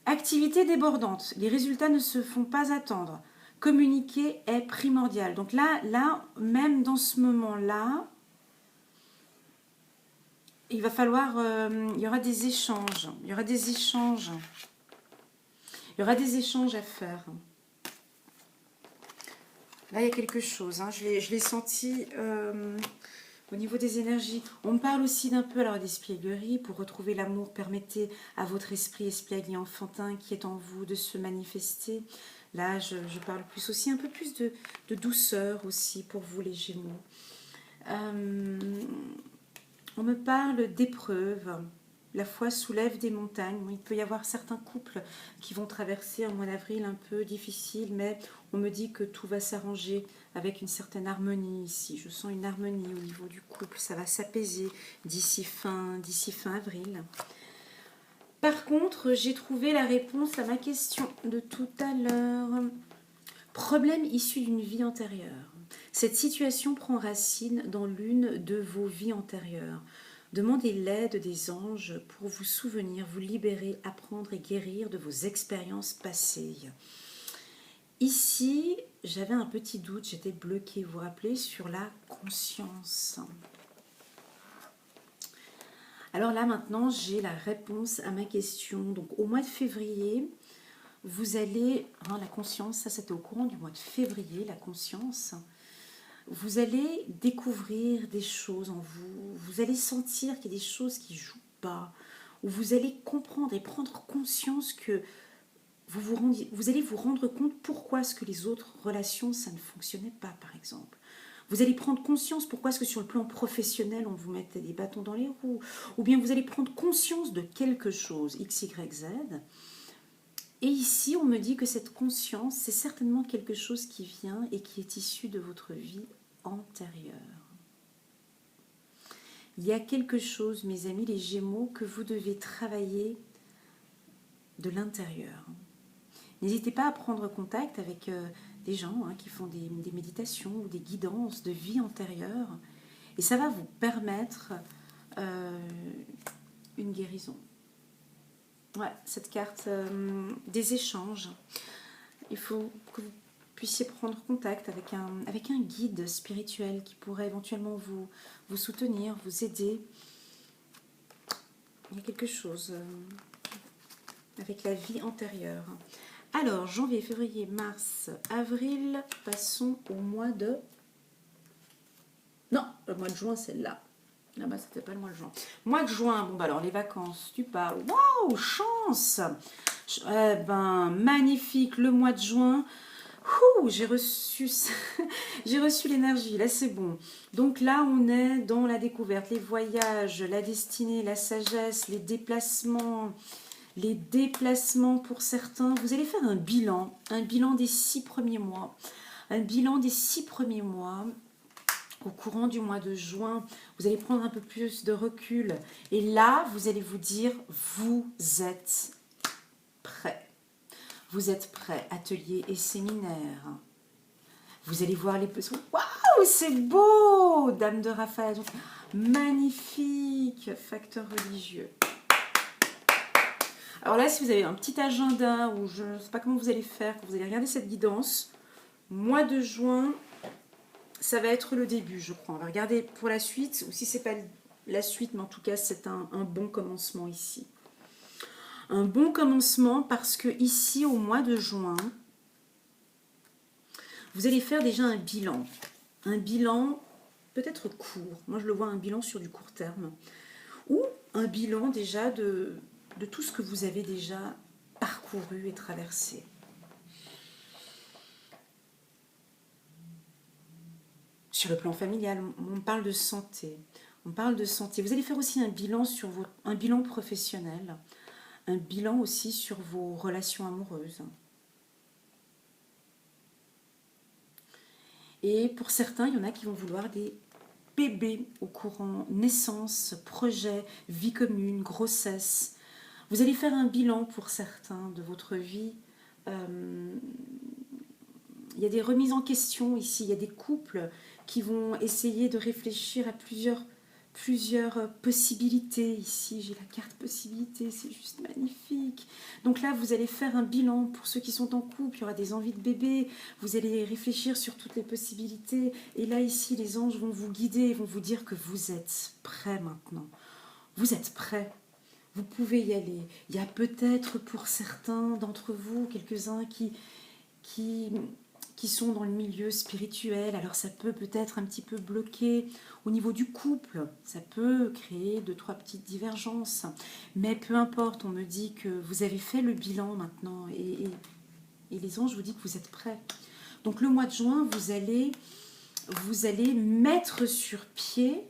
Activité débordante. Les résultats ne se font pas attendre. Communiquer est primordial. Donc là, même dans ce moment-là, il va falloir, il y aura des échanges. Il y aura des échanges. Il y aura des échanges à faire. Là, il y a quelque chose. Hein. Je l'ai senti au niveau des énergies. On me parle aussi d'un peu alors d'espièglerie. Pour retrouver l'amour, permettez à votre esprit espiègle et enfantin qui est en vous de se manifester. Là, je parle plus aussi, un peu plus de douceur aussi pour vous les Gémeaux. On me parle d'épreuves. La foi soulève des montagnes. Il peut y avoir certains couples qui vont traverser un mois d'avril un peu difficile, mais on me dit que tout va s'arranger avec une certaine harmonie ici. Je sens une harmonie au niveau du couple. Ça va s'apaiser d'ici fin avril. Par contre, j'ai trouvé la réponse à ma question de tout à l'heure. Problème issu d'une vie antérieure. Cette situation prend racine dans l'une de vos vies antérieures. Demandez l'aide des anges pour vous souvenir, vous libérer, apprendre et guérir de vos expériences passées. Ici, j'avais un petit doute, j'étais bloquée, vous vous rappelez, sur la conscience. Alors là, maintenant, j'ai la réponse à ma question. Donc, au mois de février, vous allez... la conscience, ça c'était au courant du mois de février, la conscience. Vous allez découvrir des choses en vous. Vous allez sentir qu'il y a des choses qui ne jouent pas. Ou vous allez comprendre et prendre conscience que vous allez vous rendre compte pourquoi est-ce que les autres relations, ça ne fonctionnait pas, par exemple. Vous allez prendre conscience pourquoi est-ce que sur le plan professionnel, on vous mettait des bâtons dans les roues. Ou bien vous allez prendre conscience de quelque chose, X, Y, Z. Et ici, on me dit que cette conscience, c'est certainement quelque chose qui vient et qui est issu de votre vie antérieure. Il y a quelque chose, mes amis les Gémeaux, que vous devez travailler de l'intérieur. N'hésitez pas à prendre contact avec des gens qui font des méditations ou des guidances de vie antérieure. Et ça va vous permettre une guérison. Ouais, cette carte des échanges. Il faut que vous puissiez prendre contact avec un guide spirituel qui pourrait éventuellement vous soutenir, vous aider. Il y a quelque chose avec la vie antérieure. Alors, janvier, février, mars, avril, passons au mois de... Non, le mois de juin, c'est là. Là-bas, ça fait pas le mois de juin. Mois de juin, bon, bah alors, les vacances, tu parles. Waouh, chance! Eh ben, magnifique, le mois de juin. J'ai reçu, j'ai reçu l'énergie, là c'est bon. Donc là on est dans la découverte, les voyages, la destinée, la sagesse, les déplacements pour certains. Vous allez faire un bilan des 6 premiers mois. Un bilan des 6 premiers mois. Au courant du mois de juin, vous allez prendre un peu plus de recul. Et là, vous allez vous dire, vous êtes prêts. Vous êtes prêts, ateliers et séminaires. Vous allez voir les petits... Waouh, c'est beau! Dame de Raphaël. Magnifique. Facteur religieux. Alors là, si vous avez un petit agenda, ou je ne sais pas comment vous allez faire, quand vous allez regarder cette guidance, mois de juin, ça va être le début, je crois. On va regarder pour la suite, ou si ce n'est pas la suite, mais en tout cas, c'est un bon commencement ici. Un bon commencement parce que ici, au mois de juin, vous allez faire déjà un bilan. Un bilan peut-être court. Moi, je le vois un bilan sur du court terme. Ou un bilan déjà de tout ce que vous avez déjà parcouru et traversé. Sur le plan familial, on parle de santé. On parle de santé. Vous allez faire aussi un bilan un bilan professionnel. Un bilan aussi sur vos relations amoureuses. Et pour certains, il y en a qui vont vouloir des bébés au courant, naissance, projet, vie commune, grossesse. Vous allez faire un bilan pour certains de votre vie. Il y a des remises en question ici, il y a des couples qui vont essayer de réfléchir à plusieurs possibilités. Ici, j'ai la carte possibilité, c'est juste magnifique. Donc là, vous allez faire un bilan pour ceux qui sont en couple, il y aura des envies de bébé, vous allez réfléchir sur toutes les possibilités. Et là, ici, les anges vont vous guider, vont vous dire que vous êtes prêts maintenant. Vous êtes prêts. Vous pouvez y aller. Il y a peut-être pour certains d'entre vous, quelques-uns qui sont dans le milieu spirituel, alors ça peut-être un petit peu bloquer au niveau du couple, ça peut créer 2-3 petites divergences, mais peu importe, on me dit que vous avez fait le bilan maintenant et les anges vous disent que vous êtes prêts. Donc le mois de juin, vous allez mettre sur pied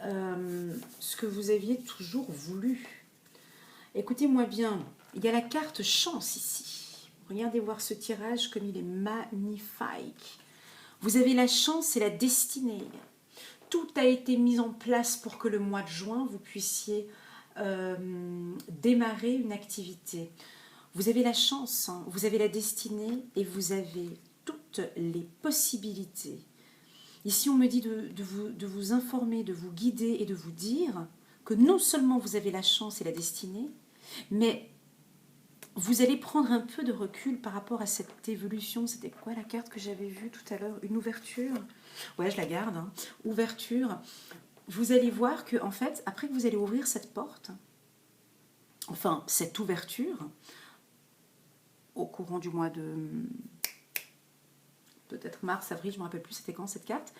ce que vous aviez toujours voulu. Écoutez-moi bien, il y a la carte chance ici. Regardez voir ce tirage comme il est magnifique. Vous avez la chance et la destinée. Tout a été mis en place pour que le mois de juin, vous puissiez démarrer une activité. Vous avez la chance, hein, vous avez la destinée et vous avez toutes les possibilités. Ici, on me dit de vous informer, de vous guider et de vous dire que non seulement vous avez la chance et la destinée, mais vous allez prendre un peu de recul par rapport à cette évolution. C'était quoi la carte que j'avais vue tout à l'heure? Une ouverture. Ouais, je la garde. Hein. Ouverture. Vous allez voir que, en fait, après que vous allez ouvrir cette porte, enfin, cette ouverture, au courant du mois de... peut-être mars, avril, je ne me rappelle plus c'était quand cette carte.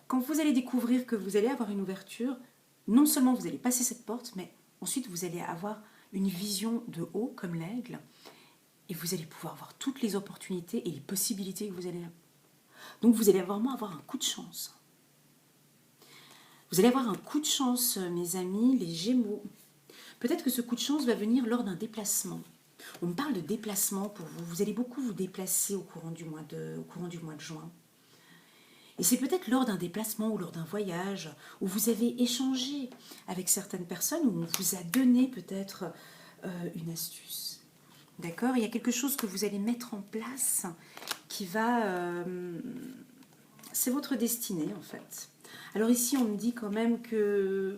Quand vous allez découvrir que vous allez avoir une ouverture, non seulement vous allez passer cette porte, mais ensuite vous allez avoir une vision de haut comme l'aigle et vous allez pouvoir voir toutes les opportunités et les possibilités que vous allez avoir. Donc vous allez vraiment avoir un coup de chance. Vous allez avoir un coup de chance, mes amis, les Gémeaux. Peut-être que ce coup de chance va venir lors d'un déplacement. On me parle de déplacement pour vous. Vous allez beaucoup vous déplacer au courant du mois de juin. Et c'est peut-être lors d'un déplacement ou lors d'un voyage où vous avez échangé avec certaines personnes, où on vous a donné peut-être une astuce. D'accord? Il y a quelque chose que vous allez mettre en place qui va... c'est votre destinée en fait. Alors ici on me dit quand même que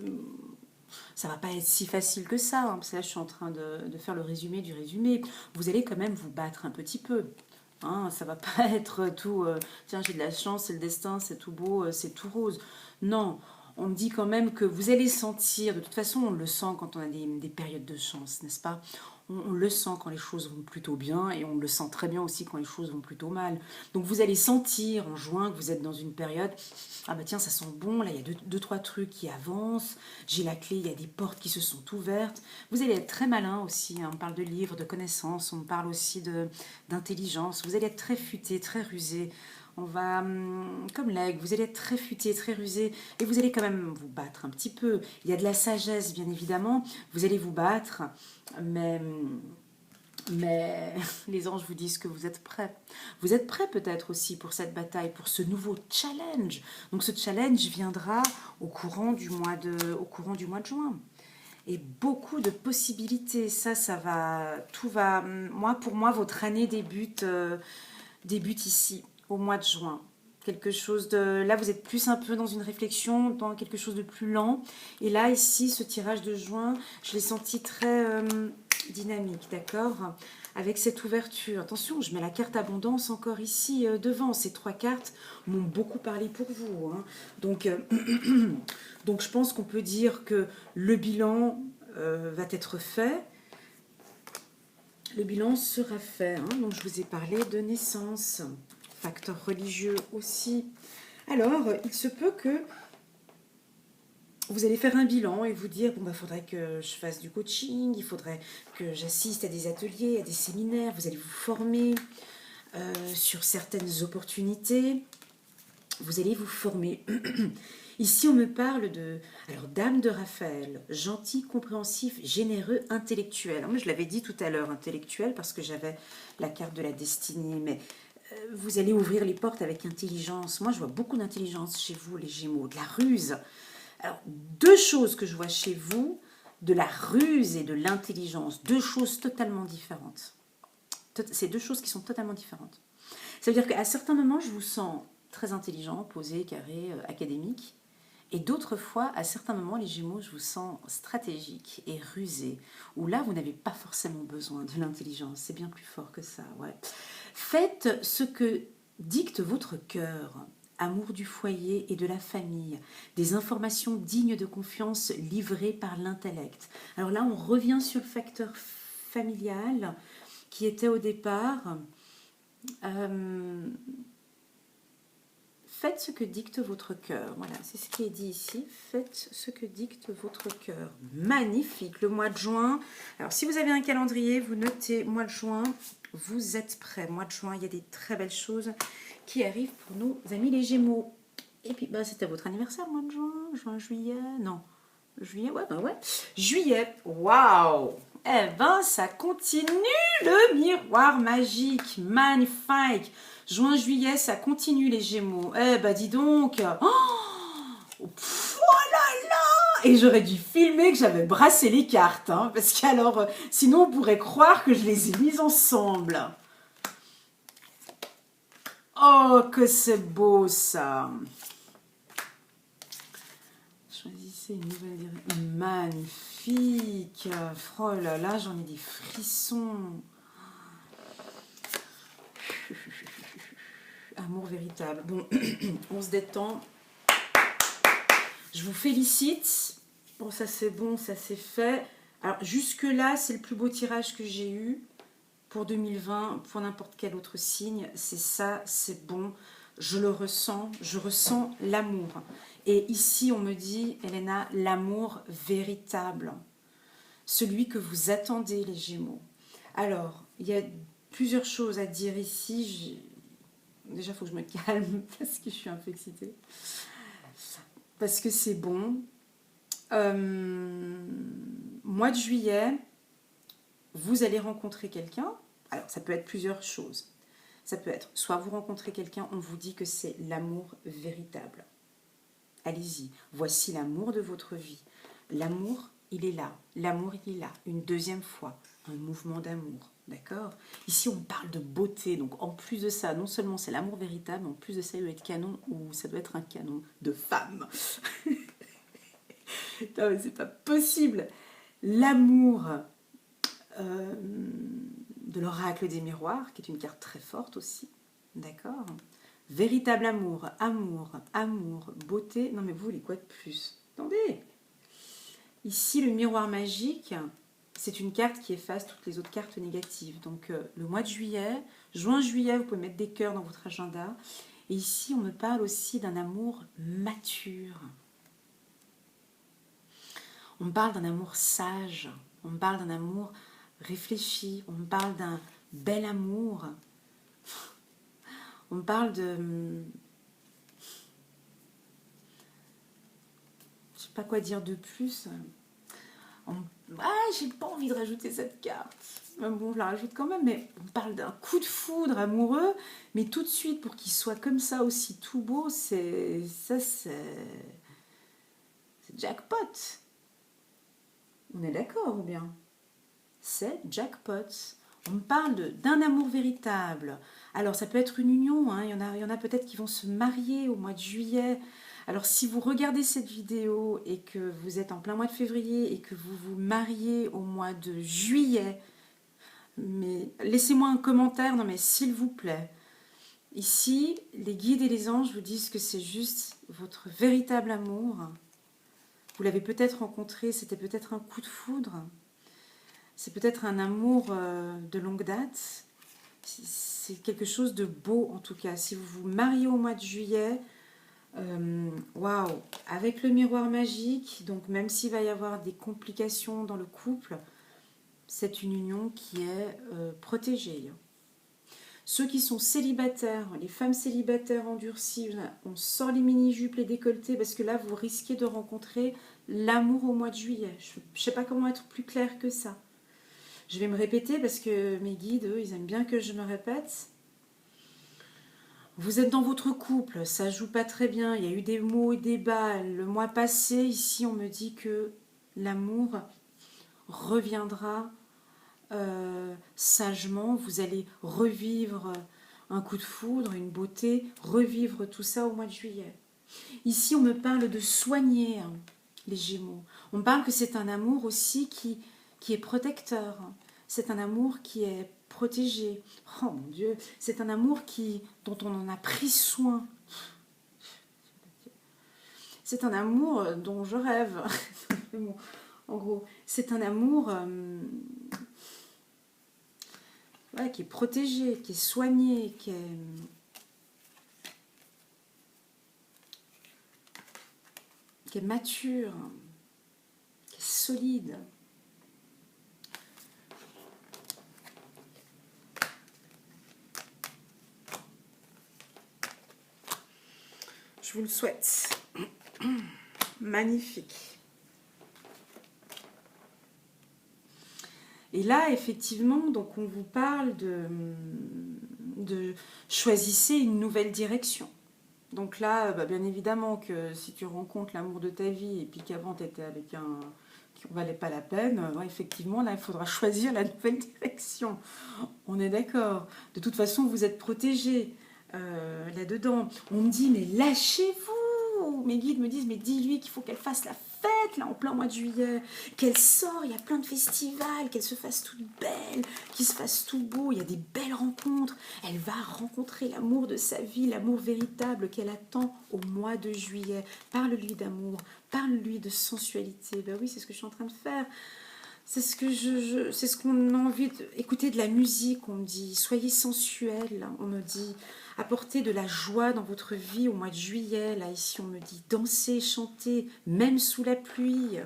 ça va pas être si facile que ça, hein, parce que là, je suis en train de faire le résumé du résumé. Vous allez quand même vous battre un petit peu. Hein, ça va pas être tout, tiens, j'ai de la chance, c'est le destin, c'est tout beau, c'est tout rose. Non, on me dit quand même que vous allez sentir, de toute façon, on le sent quand on a des périodes de chance, n'est-ce pas? On le sent quand les choses vont plutôt bien et on le sent très bien aussi quand les choses vont plutôt mal. Donc vous allez sentir en juin que vous êtes dans une période, ah bah tiens, ça sent bon, là il y a deux, trois trucs qui avancent, j'ai la clé, il y a des portes qui se sont ouvertes. Vous allez être très malin aussi, hein, on parle de livres, de connaissances, on parle aussi d'intelligence, vous allez être très futé, très rusé. On va, comme l'aigle, vous allez être très futé, très rusé, et vous allez quand même vous battre un petit peu. Il y a de la sagesse, bien évidemment, vous allez vous battre, mais les anges vous disent que vous êtes prêts. Vous êtes prêts peut-être aussi pour cette bataille, pour ce nouveau challenge. Donc ce challenge viendra au courant du mois de juin. Et beaucoup de possibilités. Ça va, tout va. Pour moi, votre année débute ici, au mois de juin. Quelque chose de... Là, vous êtes plus un peu dans une réflexion, dans quelque chose de plus lent. Et là, ici, ce tirage de juin, je l'ai senti très dynamique, d'accord? Avec cette ouverture. Attention, je mets la carte abondance encore ici devant. Ces trois cartes m'ont beaucoup parlé pour vous. Hein. Donc, donc, je pense qu'on peut dire que le bilan va être fait. Le bilan sera fait. Hein. Donc, je vous ai parlé de naissance. Facteur religieux aussi. Alors, il se peut que vous allez faire un bilan et vous dire, bon, bah, faudrait que je fasse du coaching, il faudrait que j'assiste à des ateliers, à des séminaires, vous allez vous former sur certaines opportunités, vous allez vous former. Ici, on me parle de, alors, Dame de Raphaël, gentil, compréhensif, généreux, intellectuel. Alors, moi, je l'avais dit tout à l'heure, intellectuel, parce que j'avais la carte de la destinée, mais vous allez ouvrir les portes avec intelligence. Moi, je vois beaucoup d'intelligence chez vous, les Gémeaux, de la ruse. Alors, deux choses que je vois chez vous, de la ruse et de l'intelligence, deux choses totalement différentes. C'est deux choses qui sont totalement différentes. Ça veut dire qu'à certains moments, je vous sens très intelligent, posé, carré, académique. Et d'autres fois, à certains moments, les Gémeaux, je vous sens stratégique et rusé. Où là, vous n'avez pas forcément besoin de l'intelligence. C'est bien plus fort que ça, ouais. Faites ce que dicte votre cœur. Amour du foyer et de la famille. Des informations dignes de confiance livrées par l'intellect. Alors là, on revient sur le facteur familial qui était au départ... Faites ce que dicte votre cœur. Voilà, c'est ce qui est dit ici. Faites ce que dicte votre cœur. Magnifique, le mois de juin. Alors, si vous avez un calendrier, vous notez mois de juin. Vous êtes prêts. Mois de juin, il y a des très belles choses qui arrivent pour nos amis les Gémeaux. Et puis, bah, c'était votre anniversaire, mois de juin. Juin, juillet. Non. Juillet, ouais, bah ouais. Juillet. Waouh! Eh ben, ça continue le miroir magique. Magnifique. Juin, juillet, ça continue les Gémeaux. Eh ben, dis donc. Oh là là! Et j'aurais dû filmer que j'avais brassé les cartes. Hein, parce qu'alors, sinon, on pourrait croire que je les ai mises ensemble. Oh, que c'est beau, ça. Choisissez une nouvelle direction. Magnifique. Oh là là, j'en ai des frissons. Amour véritable. Bon, on se détend. Je vous félicite. Bon, ça c'est bon, ça c'est fait. Alors jusque-là, c'est le plus beau tirage que j'ai eu pour 2020, pour n'importe quel autre signe. C'est ça, c'est bon. Je le ressens, je ressens l'amour. Et ici, on me dit, Elena, l'amour véritable. Celui que vous attendez, les Gémeaux. Alors, il y a plusieurs choses à dire ici. Déjà, il faut que je me calme parce que je suis un peu excitée. Parce que c'est bon. Mois de juillet, vous allez rencontrer quelqu'un. Alors, ça peut être plusieurs choses. Ça peut être, soit vous rencontrez quelqu'un, on vous dit que c'est l'amour véritable. Allez-y, voici l'amour de votre vie. L'amour, il est là. L'amour, il est là. Une deuxième fois, un mouvement d'amour. D'accord? Ici, on parle de beauté. Donc, en plus de ça, non seulement c'est l'amour véritable, mais en plus de ça, il doit être canon ou ça doit être un canon de femme. Non, mais c'est pas possible. L'amour de l'oracle des miroirs, qui est une carte très forte aussi. D'accord? Véritable amour, amour, amour, beauté. Non mais vous voulez quoi de plus? Attendez. Ici, le miroir magique, c'est une carte qui efface toutes les autres cartes négatives. Donc le mois de juillet, juin-juillet, vous pouvez mettre des cœurs dans votre agenda. Et ici, on me parle aussi d'un amour mature. On me parle d'un amour sage. On me parle d'un amour réfléchi. On me parle d'un bel amour. On me parle de... Je sais pas quoi dire de plus. J'ai pas envie de rajouter cette carte. Bon, je la rajoute quand même, mais on parle d'un coup de foudre amoureux, mais tout de suite, pour qu'il soit comme ça aussi tout beau, c'est jackpot. On est d'accord ou bien? C'est jackpot. On me parle d'un amour véritable. Alors ça peut être une union, hein. Il y en a peut-être qui vont se marier au mois de juillet. Alors si vous regardez cette vidéo et que vous êtes en plein mois de février et que vous vous mariez au mois de juillet, mais laissez-moi un commentaire, non mais s'il vous plaît. Ici, les guides et les anges vous disent que c'est juste votre véritable amour. Vous l'avez peut-être rencontré, c'était peut-être un coup de foudre. C'est peut-être un amour de longue date. C'est quelque chose de beau en tout cas. Si vous vous mariez au mois de juillet, waouh, avec le miroir magique, donc même s'il va y avoir des complications dans le couple, c'est une union qui est protégée. Ceux qui sont célibataires, les femmes célibataires endurcies, on sort les mini-jupes, les décolletés, parce que là, vous risquez de rencontrer l'amour au mois de juillet. Je ne sais pas comment être plus clair que ça. Je vais me répéter parce que mes guides, eux, ils aiment bien que je me répète. Vous êtes dans votre couple, ça joue pas très bien, il y a eu des hauts et des bas. Le mois passé, ici, on me dit que l'amour reviendra sagement. Vous allez revivre un coup de foudre, une beauté, revivre tout ça au mois de juillet. Ici, on me parle de soigner les Gémeaux. On me parle que c'est un amour aussi qui est protecteur. C'est un amour qui est protégé. Oh mon Dieu, c'est un amour dont on en a pris soin. C'est un amour dont je rêve. En gros, c'est un amour qui est protégé, qui est soigné, qui est mature, qui est solide. Je vous le souhaite. Magnifique. Et là, effectivement, donc on vous parle de choisissez une nouvelle direction. Donc là, bien évidemment que si tu rencontres l'amour de ta vie et puis qu'avant tu étais avec un qui ne valait pas la peine, effectivement, là, il faudra choisir la nouvelle direction. On est d'accord. De toute façon, vous êtes protégés là-dedans. On me dit, mais lâchez-vous. Mes guides me disent, mais dis-lui qu'il faut qu'elle fasse la fête, là, en plein mois de juillet. Qu'elle sort, il y a plein de festivals, qu'elle se fasse toute belle, qu'il se fasse tout beau, il y a des belles rencontres. Elle va rencontrer l'amour de sa vie, l'amour véritable qu'elle attend au mois de juillet. Parle-lui d'amour, parle-lui de sensualité. Ben oui, c'est ce que je suis en train de faire. C'est ce que c'est ce qu'on a envie d'écouter, de la musique. On me dit soyez sensuel. On me dit apportez de la joie dans votre vie au mois de juillet. Là ici on me dit dansez, chantez, même sous la pluie.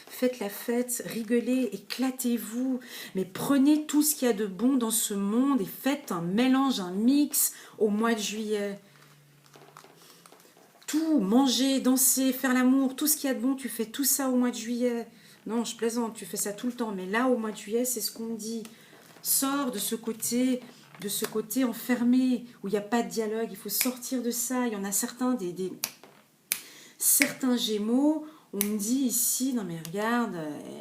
Faites la fête, rigolez, éclatez-vous. Mais prenez tout ce qu'il y a de bon dans ce monde et faites un mélange, un mix au mois de juillet. Tout, manger, danser, faire l'amour, tout ce qu'il y a de bon, tu fais tout ça au mois de juillet. Non, je plaisante, tu fais ça tout le temps. Mais là, au mois de juillet, c'est ce qu'on dit. Sors de ce côté enfermé, où il n'y a pas de dialogue. Il faut sortir de ça. Il y en a certains, certains Gémeaux, on me dit ici, non mais regarde,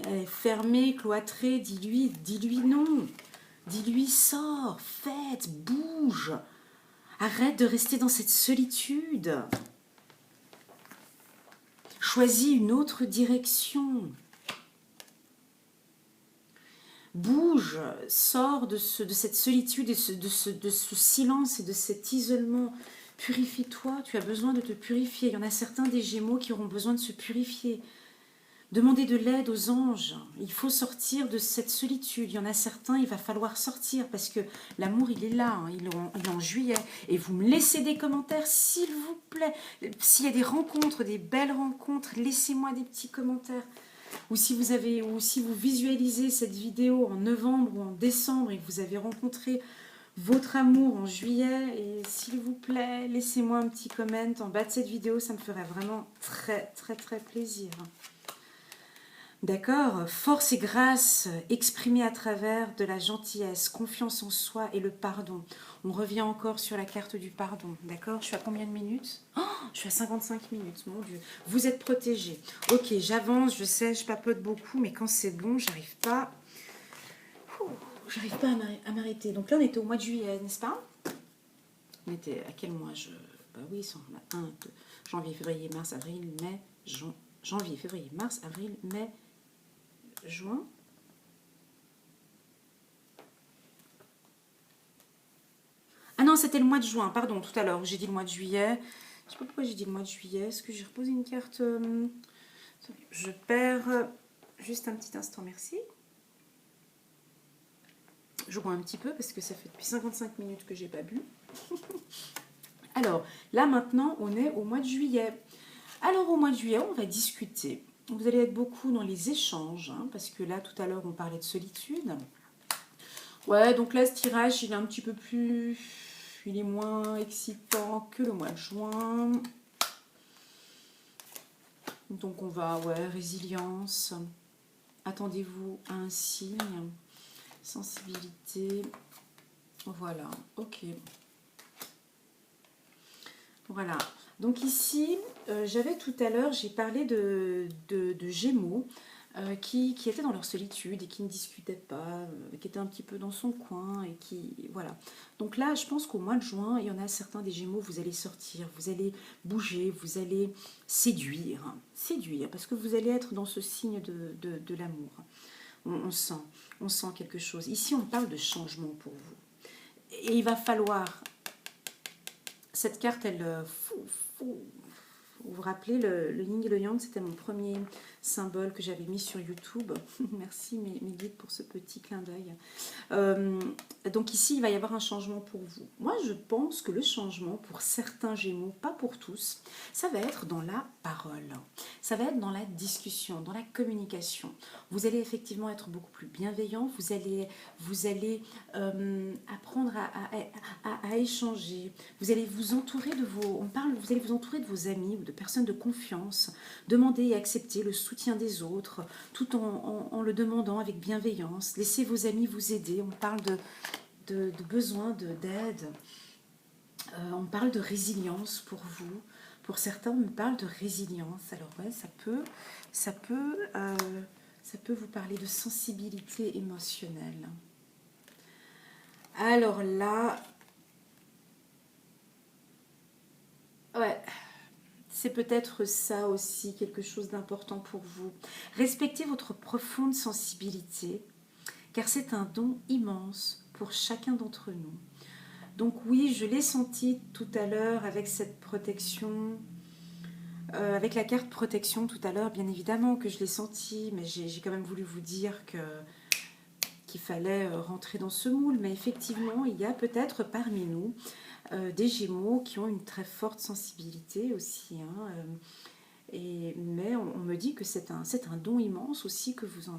elle est fermée, cloîtrée, dis-lui non. Dis-lui, sors, fête, bouge. Arrête de rester dans cette solitude. Choisis une autre direction. Bouge, sors de cette solitude et de ce silence et de cet isolement. Purifie-toi, tu as besoin de te purifier. Il y en a certains des Gémeaux qui auront besoin de se purifier. Demandez de l'aide aux anges. Il faut sortir de cette solitude. Il y en a certains, il va falloir sortir parce que l'amour, il est là. Hein. Il est en juillet. Et vous me laissez des commentaires, s'il vous plaît. S'il y a des rencontres, des belles rencontres, laissez-moi des petits commentaires. Ou si vous visualisez cette vidéo en novembre ou en décembre et que vous avez rencontré votre amour en juillet, et s'il vous plaît, laissez-moi un petit comment en bas de cette vidéo, ça me ferait vraiment très très très plaisir. D'accord? Force et grâce exprimée à travers de la gentillesse, confiance en soi et le pardon. On revient encore sur la carte du pardon. D'accord? Je suis à combien de minutes? Oh, je suis à 55 minutes, mon Dieu. Vous êtes protégés. Ok, j'avance, je sais, je papote beaucoup, mais quand c'est bon, j'arrive pas à m'arrêter. Donc là, on était au mois de juillet, n'est-ce pas? On était à quel mois? Bah oui, on a 1, 2, janvier, février, mars, avril, mai, janvier, février, mars, avril, mai, juin. Ah non, c'était le mois de juin, pardon, tout à l'heure, j'ai dit le mois de juillet. Je sais pas pourquoi j'ai dit le mois de juillet. Est-ce que j'ai reposé une carte? Je perds juste un petit instant, merci. Je bois un petit peu parce que ça fait depuis 55 minutes que j'ai pas bu. Alors, là maintenant, on est au mois de juillet. Alors, au mois de juillet, on va discuter. Vous allez être beaucoup dans les échanges, hein, parce que là, tout à l'heure, on parlait de solitude. Ouais, donc là, ce tirage, il est un petit peu plus... Il est moins excitant que le mois de juin. Donc, on va... Ouais, résilience. Attendez-vous à un signe. Sensibilité. Voilà, ok. Voilà. Donc ici, j'avais tout à l'heure, j'ai parlé de Gémeaux qui étaient dans leur solitude et qui ne discutaient pas, qui étaient un petit peu dans son coin et qui... Voilà. Donc là, je pense qu'au mois de juin, il y en a certains des Gémeaux, vous allez sortir, vous allez bouger, vous allez séduire, parce que vous allez être dans ce signe de l'amour. On sent quelque chose. Ici, on parle de changement pour vous. Et il va falloir... Cette carte, elle... Vous vous rappelez, le yin et le yang, c'était mon premier symbole que j'avais mis sur YouTube. Merci mes guides pour ce petit clin d'œil. Donc ici, il va y avoir un changement pour vous. Moi, je pense que le changement, pour certains Gémeaux, pas pour tous, ça va être dans la parole. Ça va être dans la discussion, dans la communication. Vous allez effectivement être beaucoup plus bienveillant. Vous allez apprendre à échanger. Vous allez vous entourer de vous allez vous entourer de vos amis ou de personnes de confiance. Demander et accepter le soutien des autres, tout en le demandant avec bienveillance. Laissez vos amis vous aider. On parle de besoin d'aide. On parle de résilience pour vous. Pour certains, on parle de résilience. Alors ouais, ça peut vous parler de sensibilité émotionnelle. Alors là, ouais, c'est peut-être ça aussi, quelque chose d'important pour vous. Respectez votre profonde sensibilité, car c'est un don immense pour chacun d'entre nous. Donc oui, je l'ai senti tout à l'heure avec cette protection, avec la carte protection tout à l'heure, bien évidemment que je l'ai senti, mais j'ai quand même voulu vous dire qu'il fallait rentrer dans ce moule. Mais effectivement, il y a peut-être parmi nous des Gémeaux qui ont une très forte sensibilité aussi. Hein, mais on me dit que c'est un don immense aussi que vous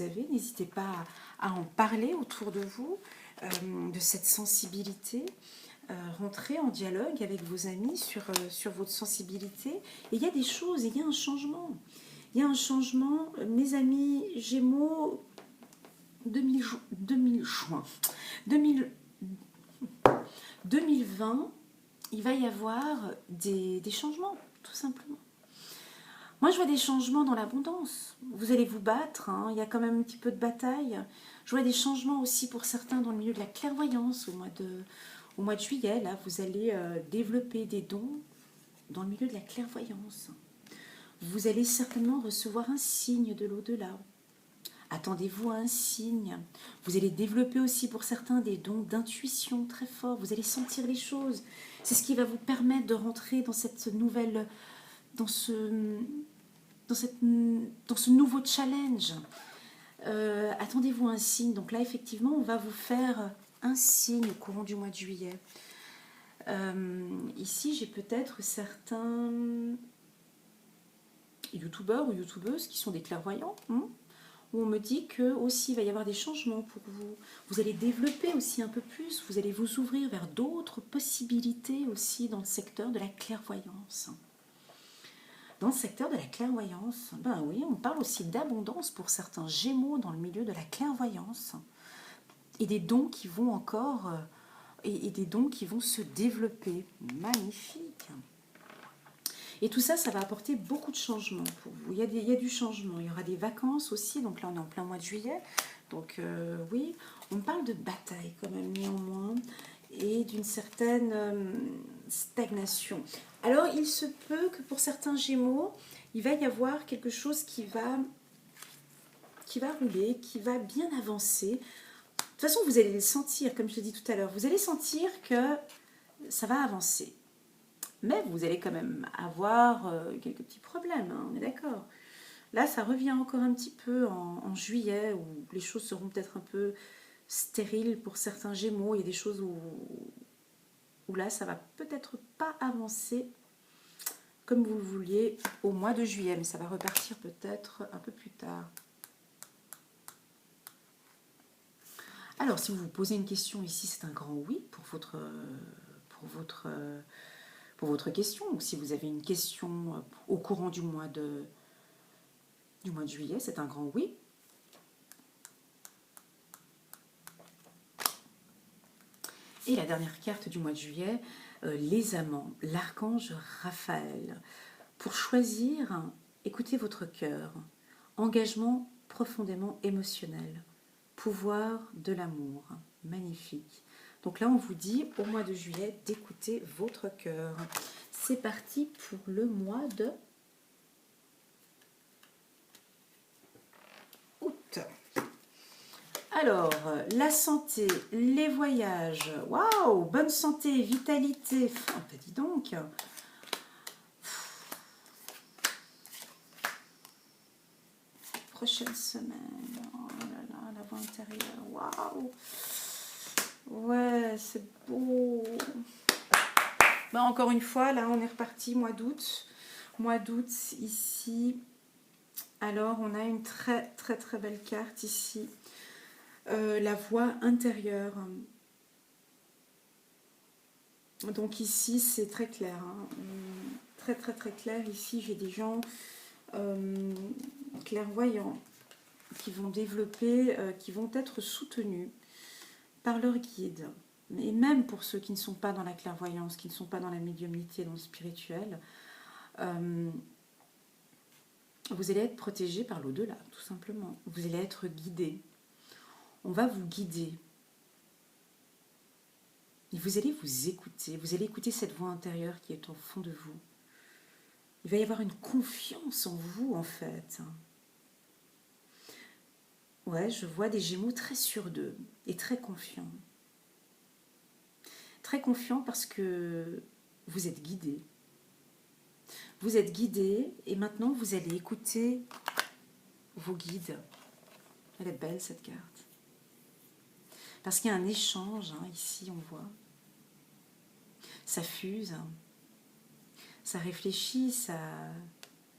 avez. N'hésitez pas à en parler autour de vous, de cette sensibilité. Rentrez en dialogue avec vos amis sur votre sensibilité. Et il y a des choses, il y a un changement. Il y a un changement, mes amis Gémeaux, 2020, il va y avoir des changements, tout simplement. Moi, je vois des changements dans l'abondance. Vous allez vous battre, hein, il y a quand même un petit peu de bataille. Je vois des changements aussi pour certains dans le milieu de la clairvoyance. Au mois de juillet, là, vous allez développer des dons dans le milieu de la clairvoyance. Vous allez certainement recevoir un signe de l'au-delà. Attendez-vous à un signe. Vous allez développer aussi pour certains des dons d'intuition très forts. Vous allez sentir les choses. C'est ce qui va vous permettre de rentrer dans cette nouvelle, dans ce, dans ce nouveau challenge. Attendez-vous à un signe. Donc là, effectivement, on va vous faire un signe au courant du mois de juillet. Ici, j'ai peut-être certains youtubeurs ou youtubeuses qui sont des clairvoyants, où on me dit que aussi il va y avoir des changements pour vous. Vous allez développer aussi un peu plus, vous allez vous ouvrir vers d'autres possibilités aussi dans le secteur de la clairvoyance. Dans le secteur de la clairvoyance, ben oui, on parle aussi d'abondance pour certains gémeaux dans le milieu de la clairvoyance et des dons qui vont encore et des dons qui vont se développer. Magnifique. Et tout ça, ça va apporter beaucoup de changements pour vous. Il y a du changement. Il y aura des vacances aussi. Donc là, on est en plein mois de juillet. Donc oui, on parle de bataille quand même néanmoins et d'une certaine stagnation. Alors, il se peut que pour certains Gémeaux, il va y avoir quelque chose qui va rouler, qui va bien avancer. De toute façon, vous allez le sentir, comme je l'ai dit tout à l'heure. Vous allez sentir que ça va avancer. Mais vous allez quand même avoir quelques petits problèmes, hein, on est d'accord. Là, ça revient encore un petit peu en juillet, où les choses seront peut-être un peu stériles pour certains Gémeaux. Il y a des choses où là, ça va peut-être pas avancer comme vous le vouliez au mois de juillet, mais ça va repartir peut-être un peu plus tard. Alors, si vous vous posez une question ici, c'est un grand oui pour votre question. Donc, si vous avez une question au courant du mois de juillet, c'est un grand oui. Et la dernière carte du mois de juillet, les amants, l'archange Raphaël. Pour choisir, écoutez votre cœur. Engagement profondément émotionnel. Pouvoir de l'amour. Magnifique. Donc là, on vous dit au mois de juillet d'écouter votre cœur. C'est parti pour le mois de août. Alors, la santé, les voyages. Waouh, bonne santé, vitalité. Oh, bah dis donc. Prochaine semaine. Oh là là, la voix intérieure. Waouh. Ouais, c'est beau. Bah, encore une fois, là, on est reparti mois d'août. Mois d'août, ici. Alors, on a une très, très, très belle carte ici. La voix intérieure. Donc ici, c'est très clair. Hein. Très, très, très clair. Ici, j'ai des gens clairvoyants qui vont développer, qui vont être soutenus par leur guide. Et même pour ceux qui ne sont pas dans la clairvoyance, qui ne sont pas dans la médiumnité, dans le spirituel, vous allez être protégé par l'au-delà, tout simplement. Vous allez être guidé. On va vous guider. Et vous allez vous écouter. Vous allez écouter cette voix intérieure qui est au fond de vous. Il va y avoir une confiance en vous, en fait. Ouais, je vois des Gémeaux très sûrs d'eux et très confiants. Très confiants parce que vous êtes guidés. Vous êtes guidés et maintenant vous allez écouter vos guides. Elle est belle cette carte. Parce qu'il y a un échange, hein, ici on voit. Ça fuse, ça réfléchit, ça...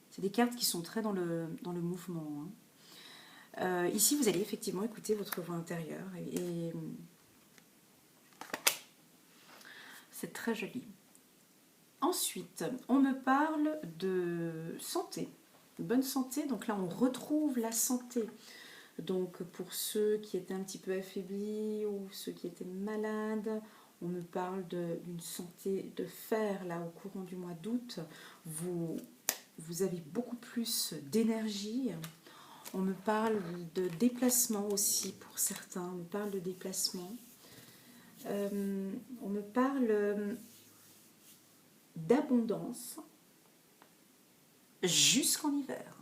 c'est des cartes qui sont très dans le mouvement. Hein. Ici vous allez effectivement écouter votre voix intérieure et c'est très joli. Ensuite, on me parle de santé, bonne santé. Donc là, on retrouve la santé. Donc pour ceux qui étaient un petit peu affaiblis ou ceux qui étaient malades, on me parle d'une santé de fer. Là, au courant du mois d'août, vous avez beaucoup plus d'énergie. On me parle de déplacement aussi pour certains. On me parle de déplacement. On me parle d'abondance. jusqu'en hiver.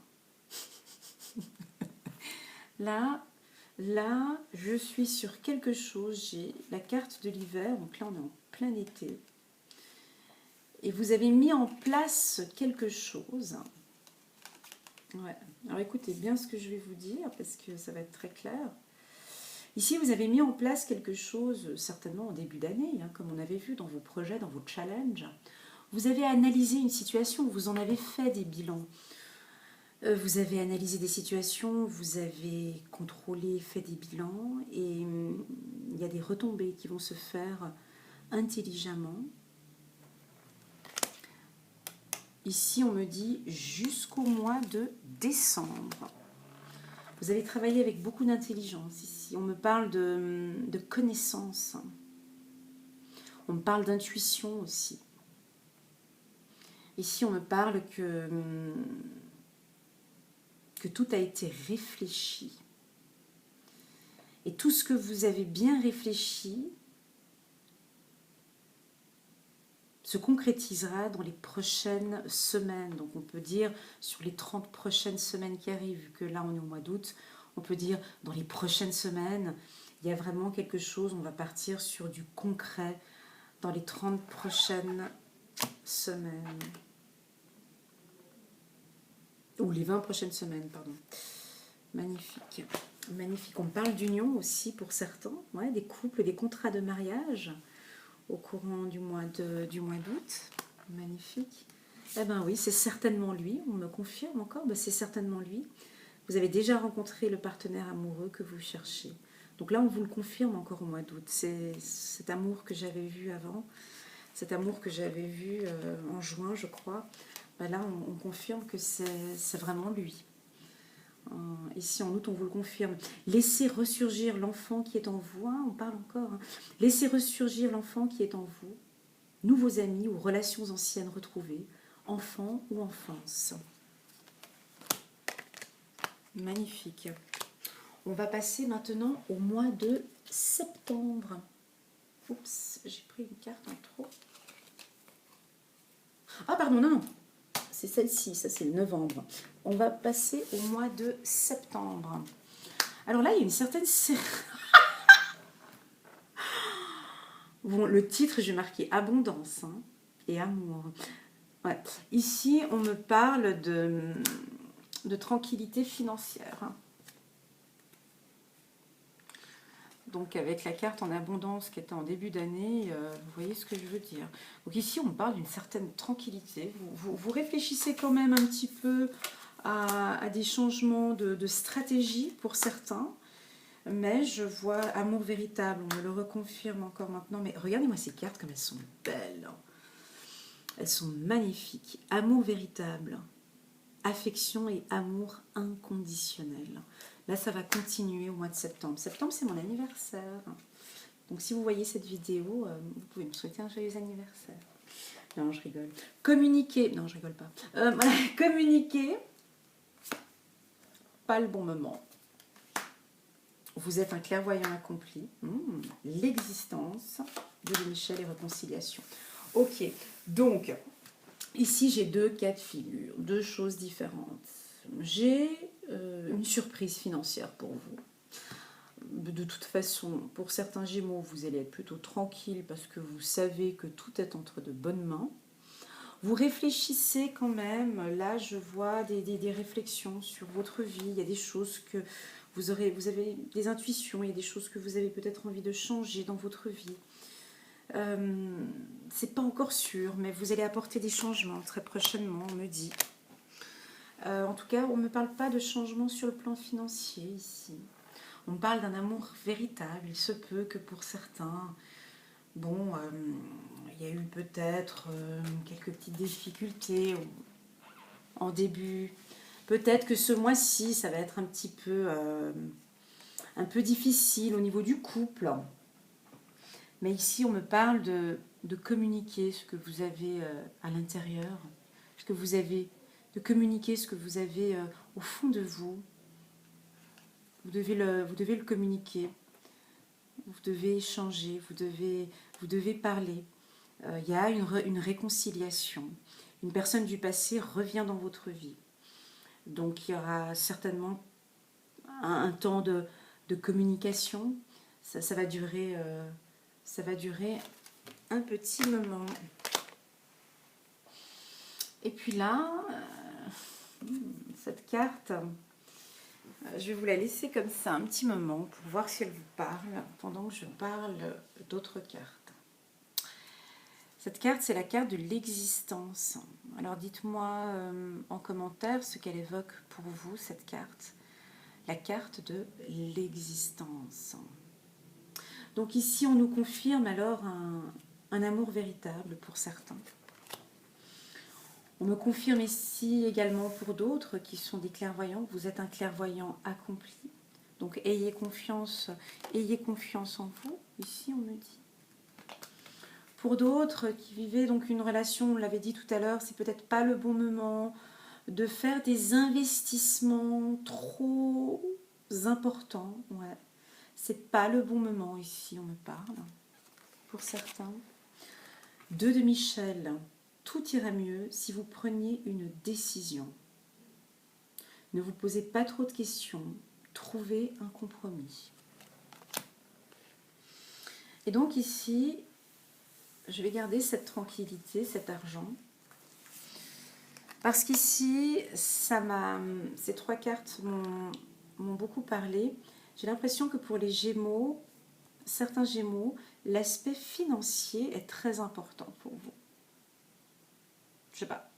Là, je suis sur quelque chose. J'ai la carte de l'hiver. Donc là, on est en plein été. Et vous avez mis en place quelque chose. Ouais. Alors écoutez bien ce que je vais vous dire parce que ça va être très clair. Ici, vous avez mis en place quelque chose, certainement en début d'année, hein, comme on avait vu dans vos projets, dans vos challenges. Vous avez analysé une situation, vous en avez fait des bilans. Vous avez analysé des situations, vous avez contrôlé, fait des bilans, et il y a des retombées qui vont se faire intelligemment. Ici, on me dit jusqu'au mois de décembre. Vous avez travaillé avec beaucoup d'intelligence ici. On me parle de connaissances. On me parle d'intuition aussi. Ici, on me parle que tout a été réfléchi. Et tout ce que vous avez bien réfléchi se concrétisera dans les prochaines semaines. Donc on peut dire sur les 30 prochaines semaines qui arrivent, vu que là on est au mois d'août, on peut dire dans les prochaines semaines, il y a vraiment quelque chose, on va partir sur du concret dans les 30 prochaines semaines. Ou les 20 prochaines semaines, pardon. Magnifique. Magnifique. On parle d'union aussi pour certains, ouais, des couples, des contrats de mariage au courant du mois d'août. Magnifique. Eh bien oui, c'est certainement lui. On me confirme encore, ben c'est certainement lui. Vous avez déjà rencontré le partenaire amoureux que vous cherchez. Donc là, on vous le confirme encore au mois d'août. C'est cet amour que j'avais vu avant, cet amour que j'avais vu en juin, je crois. Ben là, on confirme que c'est vraiment lui. Ici en août, on vous le confirme. Laissez ressurgir l'enfant qui est en vous. Hein, on parle encore. Hein. Laissez ressurgir l'enfant qui est en vous. Nouveaux amis ou relations anciennes retrouvées. Enfant ou enfance. Magnifique. On va passer maintenant au mois de septembre. Oups, j'ai pris une carte en trop. Ah pardon, non. C'est celle-ci, ça c'est le novembre. On va passer au mois de septembre. Alors là, il y a une certaine... Bon, le titre, j'ai marqué abondance hein, et amour. Ouais. Ici, on me parle de tranquillité financière. Donc avec la carte en abondance qui était en début d'année, vous voyez ce que je veux dire. Donc ici, on me parle d'une certaine tranquillité. Vous réfléchissez quand même un petit peu à des changements de stratégie pour certains. Mais je vois amour véritable, on me le reconfirme encore maintenant. Mais regardez-moi ces cartes comme elles sont belles. Elles sont magnifiques. Amour véritable, affection et amour inconditionnel. Là, ça va continuer au mois de septembre. Septembre, c'est mon anniversaire. Donc, si vous voyez cette vidéo, vous pouvez me souhaiter un joyeux anniversaire. Non, je rigole. Communiquer. Non, je rigole pas. Communiquer. Pas le bon moment. Vous êtes un clairvoyant accompli. L'existence de Michel et réconciliation. Ok, donc, ici j'ai deux cas de figure, deux choses différentes. J'ai une surprise financière pour vous. De toute façon, pour certains Gémeaux, vous allez être plutôt tranquille parce que vous savez que tout est entre de bonnes mains. Vous réfléchissez quand même, là je vois des réflexions sur votre vie, il y a des choses que vous avez des intuitions, il y a des choses que vous avez peut-être envie de changer dans votre vie. C'est pas encore sûr, mais vous allez apporter des changements très prochainement, on me dit. En tout cas, on ne me parle pas de changement sur le plan financier ici. On me parle d'un amour véritable. Il se peut que pour certains, bon, il y a eu peut-être quelques petites difficultés en début. Peut-être que ce mois-ci, ça va être un peu difficile au niveau du couple. Mais ici, on me parle de communiquer ce que vous avez à l'intérieur, ce que vous avez, de communiquer ce que vous avez au fond de vous. Vous devez le communiquer, vous devez échanger, vous devez parler. Il y a une réconciliation, Une personne du passé revient dans votre vie. Donc il y aura certainement un temps de communication. Ça va durer un petit moment. Et puis là, cette carte, je vais vous la laisser comme ça un petit moment pour voir si elle vous parle pendant que je parle d'autres cartes. Cette carte, c'est la carte de l'existence. Alors dites-moi en commentaire ce qu'elle évoque pour vous, cette carte. La carte de l'existence. Donc ici, on nous confirme alors un amour véritable pour certains. On me confirme ici également pour d'autres qui sont des clairvoyants. Vous êtes un clairvoyant accompli. Donc ayez confiance en vous. Ici, on me dit. Pour d'autres qui vivaient donc une relation, on l'avait dit tout à l'heure, c'est peut-être pas le bon moment de faire des investissements trop importants. Ouais. C'est pas le bon moment ici, on me parle. Pour certains. 2 de Michel. Tout ira mieux si vous preniez une décision. Ne vous posez pas trop de questions. Trouvez un compromis. Et donc ici, je vais garder cette tranquillité, cet argent. Parce qu'ici, ces 3 cartes m'ont beaucoup parlé. J'ai l'impression que pour les Gémeaux, certains Gémeaux, l'aspect financier est très important pour vous. Je sais pas.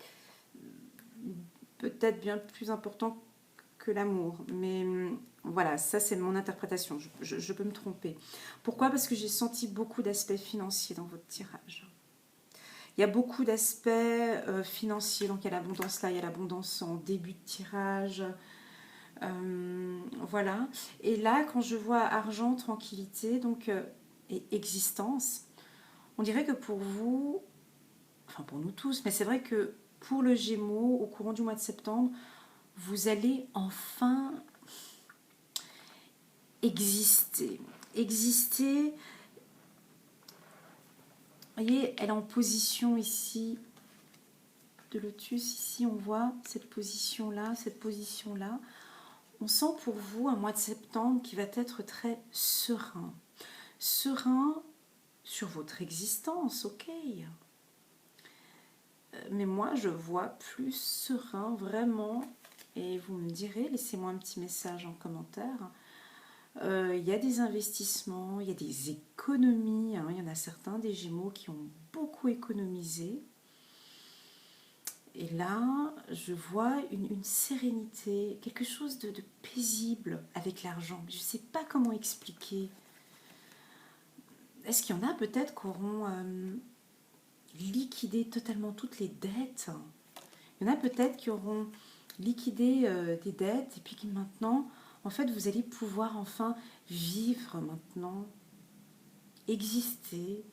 Peut-être bien plus important que l'amour. Mais voilà, ça c'est mon interprétation. Je peux me tromper. Pourquoi? Parce que j'ai senti beaucoup d'aspects financiers dans votre tirage. Il y a beaucoup d'aspects financiers. Donc il y a l'abondance là, il y a l'abondance en début de tirage. Voilà. Et là, quand je vois argent, tranquillité, donc et existence, on dirait que pour vous, enfin pour nous tous, mais c'est vrai que pour le Gémeaux, au courant du mois de septembre, vous allez enfin exister. Exister, vous voyez, elle est en position ici de lotus. Ici, on voit cette position-là, cette position-là. On sent pour vous un mois de septembre qui va être très serein. Serein sur votre existence, ok. Mais moi, je vois plus serein, vraiment. Et vous me direz, laissez-moi un petit message en commentaire. Il y a des investissements, il y a des économies. Hein. Il y en a certains des Gémeaux qui ont beaucoup économisé. Et là, je vois une sérénité, quelque chose de paisible avec l'argent. Je ne sais pas comment expliquer. Est-ce qu'il y en a peut-être qui auront liquidé totalement toutes les dettes? Il y en a peut-être qui auront liquidé des dettes et puis qui maintenant, en fait, vous allez pouvoir enfin vivre maintenant, exister.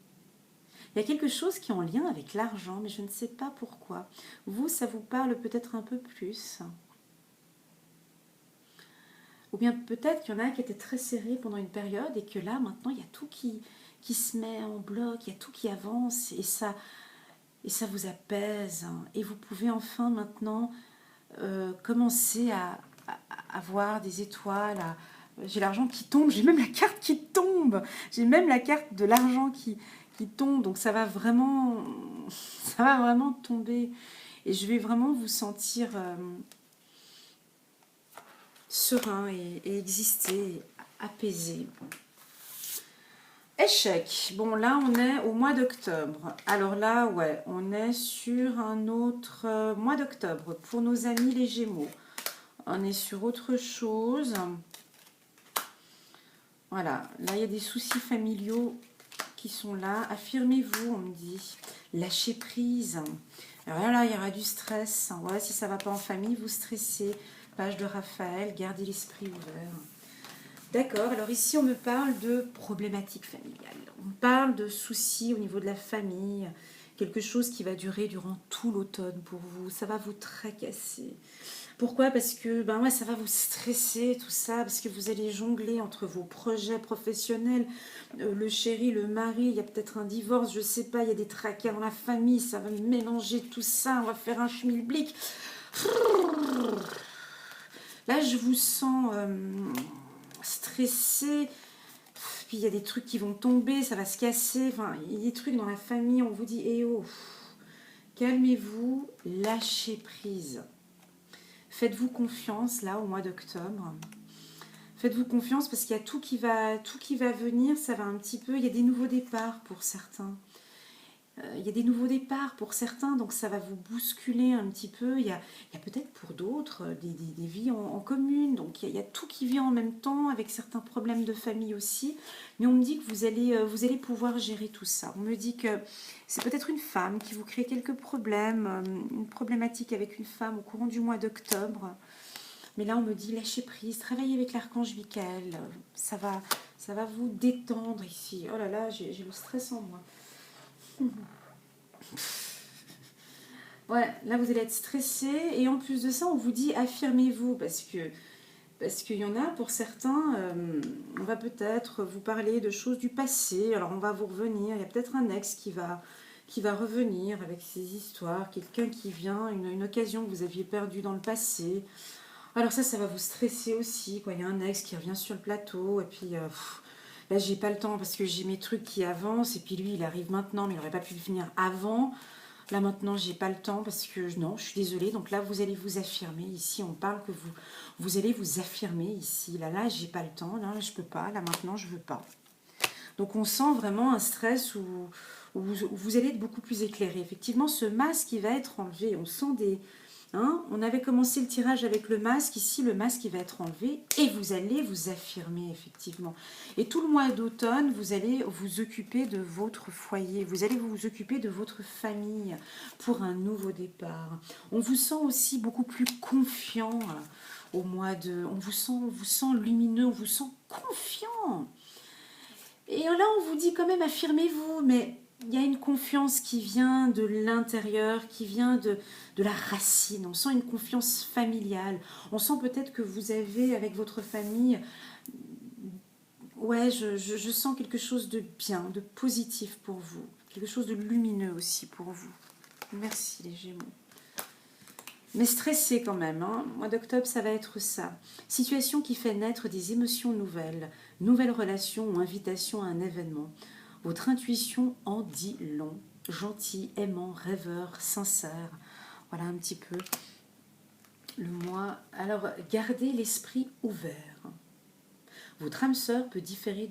Il y a quelque chose qui est en lien avec l'argent, mais je ne sais pas pourquoi. Vous, ça vous parle peut-être un peu plus. Ou bien peut-être qu'il y en a qui étaient très serrés pendant une période et que là, maintenant, il y a tout qui se met en bloc, il y a tout qui avance et ça vous apaise. Et vous pouvez enfin maintenant commencer à voir des étoiles. J'ai l'argent qui tombe, j'ai même la carte qui tombe. J'ai même la carte de l'argent qui tombe. Donc ça va vraiment tomber. Et je vais vraiment vous sentir serein et exister, apaisé. Échec. Bon, là, on est au mois d'octobre. Alors là, ouais, on est sur un autre mois d'octobre pour nos amis les Gémeaux. On est sur autre chose. Voilà, là, il y a des soucis familiaux qui sont là. Affirmez-vous, on me dit. Lâchez prise. Alors là, il y aura du stress. Ouais, si ça ne va pas en famille, vous stressez. Page de Raphaël, gardez l'esprit ouvert. D'accord, alors ici on me parle de problématiques familiales. On parle de soucis au niveau de la famille, quelque chose qui va durer durant tout l'automne pour vous. Ça va vous tracasser. Pourquoi? Parce que ben ouais, ça va vous stresser, tout ça, parce que vous allez jongler entre vos projets professionnels, le chéri, le mari, il y a peut-être un divorce, je sais pas, il y a des tracas dans la famille, ça va mélanger tout ça, on va faire un schmilblick. Là, je vous sens stressé, puis il y a des trucs qui vont tomber, ça va se casser, enfin, il y a des trucs dans la famille, on vous dit, eh oh, calmez-vous, lâchez prise. Faites-vous confiance là au mois d'octobre. Faites-vous confiance parce qu'il y a tout qui va venir, ça va un petit peu, il y a des nouveaux départs pour certains. Il y a des nouveaux départs pour certains, donc ça va vous bousculer un petit peu. Il y a peut-être pour d'autres des vies en commune, donc il y a tout qui vient en même temps, avec certains problèmes de famille aussi. Mais on me dit que vous allez pouvoir gérer tout ça. On me dit que c'est peut-être une femme qui vous crée quelques problèmes, une problématique avec une femme au courant du mois d'octobre. Mais là, on me dit lâchez prise, travaillez avec l'archange Michael, ça va vous détendre ici. Oh là là, j'ai le stress en moi. Ouais, là vous allez être stressé et en plus de ça on vous dit affirmez-vous parce qu'il y en a pour certains, on va peut-être vous parler de choses du passé, alors on va vous revenir, il y a peut-être un ex qui va revenir avec ses histoires, quelqu'un qui vient, une occasion que vous aviez perdue dans le passé. Alors ça va vous stresser aussi, quoi. Il y a un ex qui revient sur le plateau et puis là j'ai pas le temps parce que j'ai mes trucs qui avancent et puis lui il arrive maintenant mais il n'aurait pas pu venir avant. Là maintenant j'ai pas le temps parce que non, je suis désolée. Donc là vous allez vous affirmer. Ici on parle que vous allez vous affirmer ici. Là j'ai pas le temps, là je peux pas, là maintenant je veux pas. Donc on sent vraiment un stress où vous allez être beaucoup plus éclairé. Effectivement ce masque il va être enlevé. On sent des... Hein, on avait commencé le tirage avec le masque, ici le masque il va être enlevé et vous allez vous affirmer effectivement. Et tout le mois d'automne, vous allez vous occuper de votre foyer, vous allez vous occuper de votre famille pour un nouveau départ. On vous sent aussi beaucoup plus confiant au mois de... on vous sent lumineux, on vous sent confiant. Et là on vous dit quand même affirmez-vous, mais... il y a une confiance qui vient de l'intérieur, qui vient de la racine. On sent une confiance familiale. On sent peut-être que vous avez avec votre famille... ouais, je sens quelque chose de bien, de positif pour vous. Quelque chose de lumineux aussi pour vous. Merci les Gémeaux. Mais stressé quand même. Hein. Mois d'octobre, ça va être ça. Situation qui fait naître des émotions nouvelles. Nouvelles relations ou invitations à un événement. Votre intuition en dit long, gentil, aimant, rêveur, sincère. Voilà un petit peu le mois. Alors, gardez l'esprit ouvert. Votre âme sœur peut différer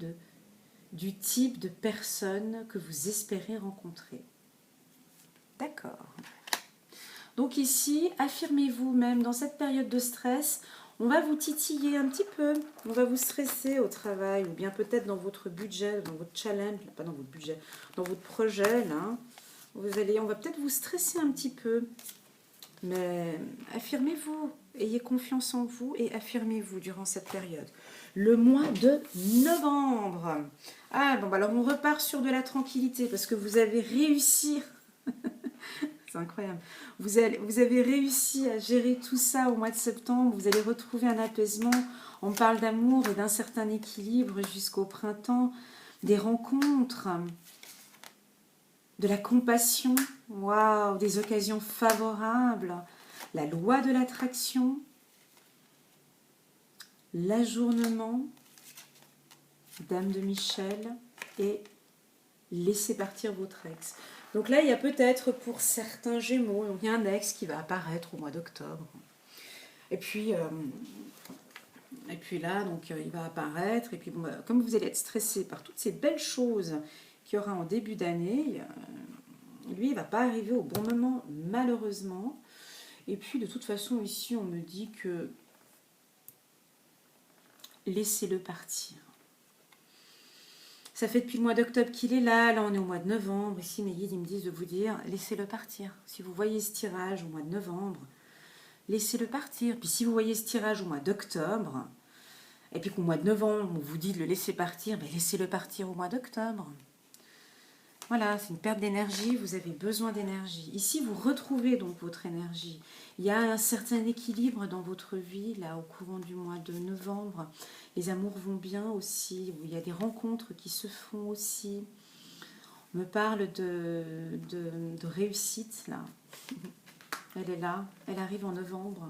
du type de personne que vous espérez rencontrer. D'accord. Donc ici, affirmez-vous même dans cette période de stress. On va vous titiller un petit peu, on va vous stresser au travail, ou bien peut-être dans votre budget, dans votre challenge, pas dans votre budget, dans votre projet, là. On va peut-être vous stresser un petit peu, mais affirmez-vous, ayez confiance en vous et affirmez-vous durant cette période. Le mois de novembre. Ah, bon, alors on repart sur de la tranquillité, parce que vous avez réussi... C'est incroyable. Vous avez réussi à gérer tout ça au mois de septembre. Vous allez retrouver un apaisement. On parle d'amour et d'un certain équilibre jusqu'au printemps. Des rencontres, de la compassion. Waouh, des occasions favorables. La loi de l'attraction. L'ajournement. Dame de Michel. Et laissez partir votre ex. Donc là, il y a peut-être pour certains Gémeaux, il y a un ex qui va apparaître au mois d'octobre. Et puis là, donc il va apparaître. Et puis bon, comme vous allez être stressé par toutes ces belles choses qu'il y aura en début d'année, lui, il ne va pas arriver au bon moment, malheureusement. Et puis de toute façon, ici, on me dit que laissez-le partir. Ça fait depuis le mois d'octobre qu'il est là on est au mois de novembre. Ici, mes guides, ils me disent de vous dire, laissez-le partir. Si vous voyez ce tirage au mois de novembre, laissez-le partir. Puis si vous voyez ce tirage au mois d'octobre, et puis qu'au mois de novembre, on vous dit de le laisser partir, ben laissez-le partir au mois d'octobre. Voilà, c'est une perte d'énergie, vous avez besoin d'énergie. Ici, vous retrouvez donc votre énergie. Il y a un certain équilibre dans votre vie, là, au courant du mois de novembre. Les amours vont bien aussi, il y a des rencontres qui se font aussi. On me parle de réussite, là. Elle est là, elle arrive en novembre.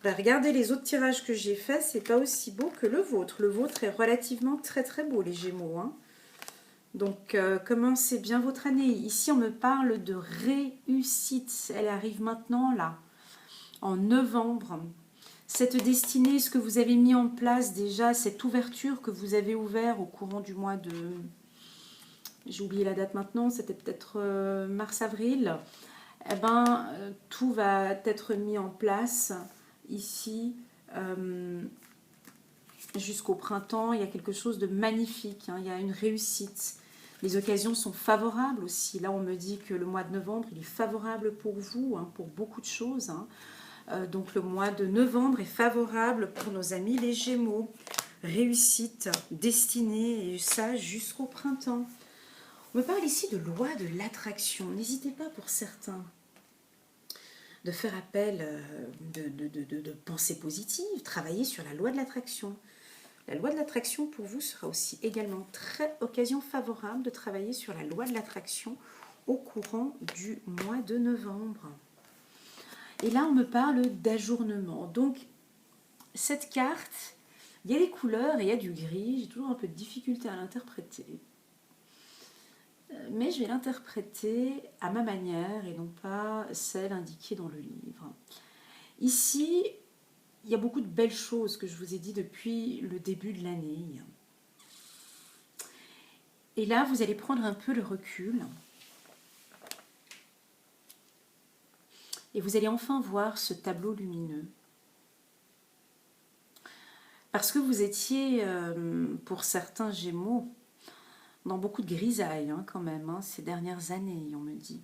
Ben, regardez les autres tirages que j'ai faits, c'est pas aussi beau que le vôtre. Le vôtre est relativement très très beau, les Gémeaux. Hein. Donc, commencez bien votre année. Ici, on me parle de réussite. Elle arrive maintenant, là, en novembre. Cette destinée, ce que vous avez mis en place déjà, cette ouverture que vous avez ouverte au courant du mois de... J'ai oublié la date maintenant, c'était peut-être mars-avril. Eh ben, tout va être mis en place ici jusqu'au printemps. Il y a quelque chose de magnifique, hein, il y a une réussite. Les occasions sont favorables aussi. Là, on me dit que le mois de novembre, il est favorable pour vous, hein, pour beaucoup de choses. Hein. Donc, le mois de novembre est favorable pour nos amis les Gémeaux. Réussite, destinée, et ça jusqu'au printemps. On me parle ici de loi de l'attraction. N'hésitez pas pour certains de faire appel de pensée positive, travailler sur la loi de l'attraction. La loi de l'attraction pour vous sera aussi également très occasion favorable de travailler sur la loi de l'attraction au courant du mois de novembre. Et là, on me parle d'ajournement. Donc, cette carte, il y a des couleurs et il y a du gris. J'ai toujours un peu de difficulté à l'interpréter. Mais je vais l'interpréter à ma manière et non pas celle indiquée dans le livre. Ici, il y a beaucoup de belles choses que je vous ai dit depuis le début de l'année. Et là, vous allez prendre un peu le recul. Et vous allez enfin voir ce tableau lumineux. Parce que vous étiez, pour certains Gémeaux, dans beaucoup de grisailles hein, quand même, hein, ces dernières années, on me dit.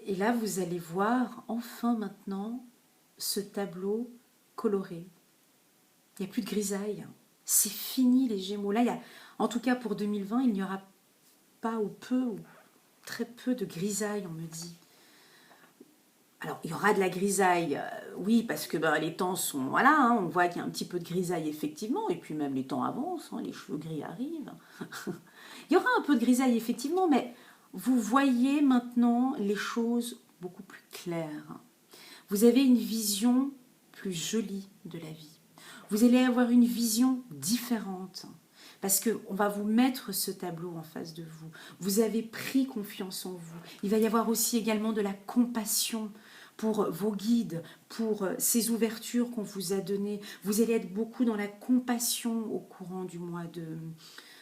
Et là, vous allez voir enfin maintenant ce tableau coloré. Il n'y a plus de grisaille. C'est fini les Gémeaux. Là, en tout cas pour 2020, il n'y aura pas ou peu ou très peu de grisaille, on me dit. Alors, il y aura de la grisaille, oui, parce que les temps sont... Voilà, hein, on voit qu'il y a un petit peu de grisaille, effectivement, et puis même les temps avancent, hein, les cheveux gris arrivent. Il y aura un peu de grisaille, effectivement, mais vous voyez maintenant les choses beaucoup plus claires. Vous avez une vision plus jolie de la vie. Vous allez avoir une vision différente. Parce qu'on va vous mettre ce tableau en face de vous. Vous avez pris confiance en vous. Il va y avoir aussi également de la compassion pour vos guides, pour ces ouvertures qu'on vous a données. Vous allez être beaucoup dans la compassion au courant du mois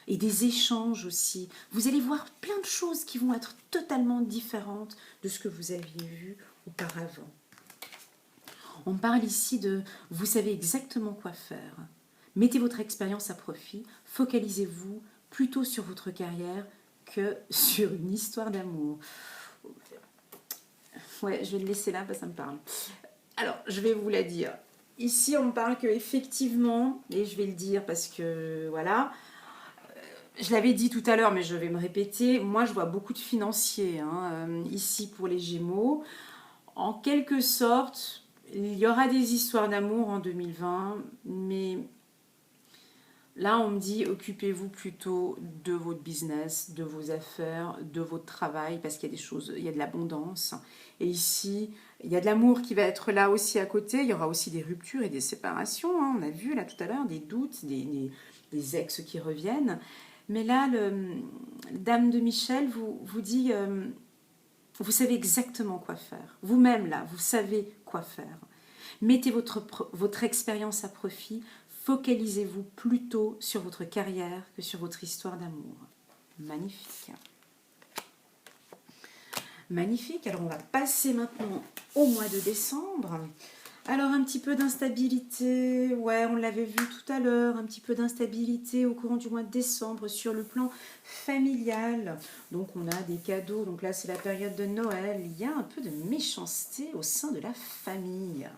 et des échanges aussi. Vous allez voir plein de choses qui vont être totalement différentes de ce que vous aviez vu auparavant. On parle ici de vous savez exactement quoi faire. Mettez votre expérience à profit, focalisez-vous plutôt sur votre carrière que sur une histoire d'amour. Ouais, je vais le laisser là, parce que ça me parle. Alors, je vais vous la dire. Ici, on me parle qu'effectivement, et je vais le dire parce que, voilà, je l'avais dit tout à l'heure, mais je vais me répéter, moi, je vois beaucoup de financiers, hein, ici pour les Gémeaux. En quelque sorte, il y aura des histoires d'amour en 2020, mais... Là, on me dit, occupez-vous plutôt de votre business, de vos affaires, de votre travail, parce qu'il y a des choses, il y a de l'abondance. Et ici, il y a de l'amour qui va être là aussi à côté. Il y aura aussi des ruptures et des séparations. Hein. On a vu là tout à l'heure des doutes, des ex qui reviennent. Mais là, Dame de Michel vous dit, vous savez exactement quoi faire. Vous-même, là, vous savez quoi faire. Mettez votre expérience à profit. Focalisez-vous plutôt sur votre carrière que sur votre histoire d'amour. Magnifique. Magnifique. Alors, on va passer maintenant au mois de décembre. Alors, un petit peu d'instabilité. Ouais, on l'avait vu tout à l'heure. Un petit peu d'instabilité au courant du mois de décembre sur le plan familial. Donc, on a des cadeaux. Donc là, c'est la période de Noël. Il y a un peu de méchanceté au sein de la famille.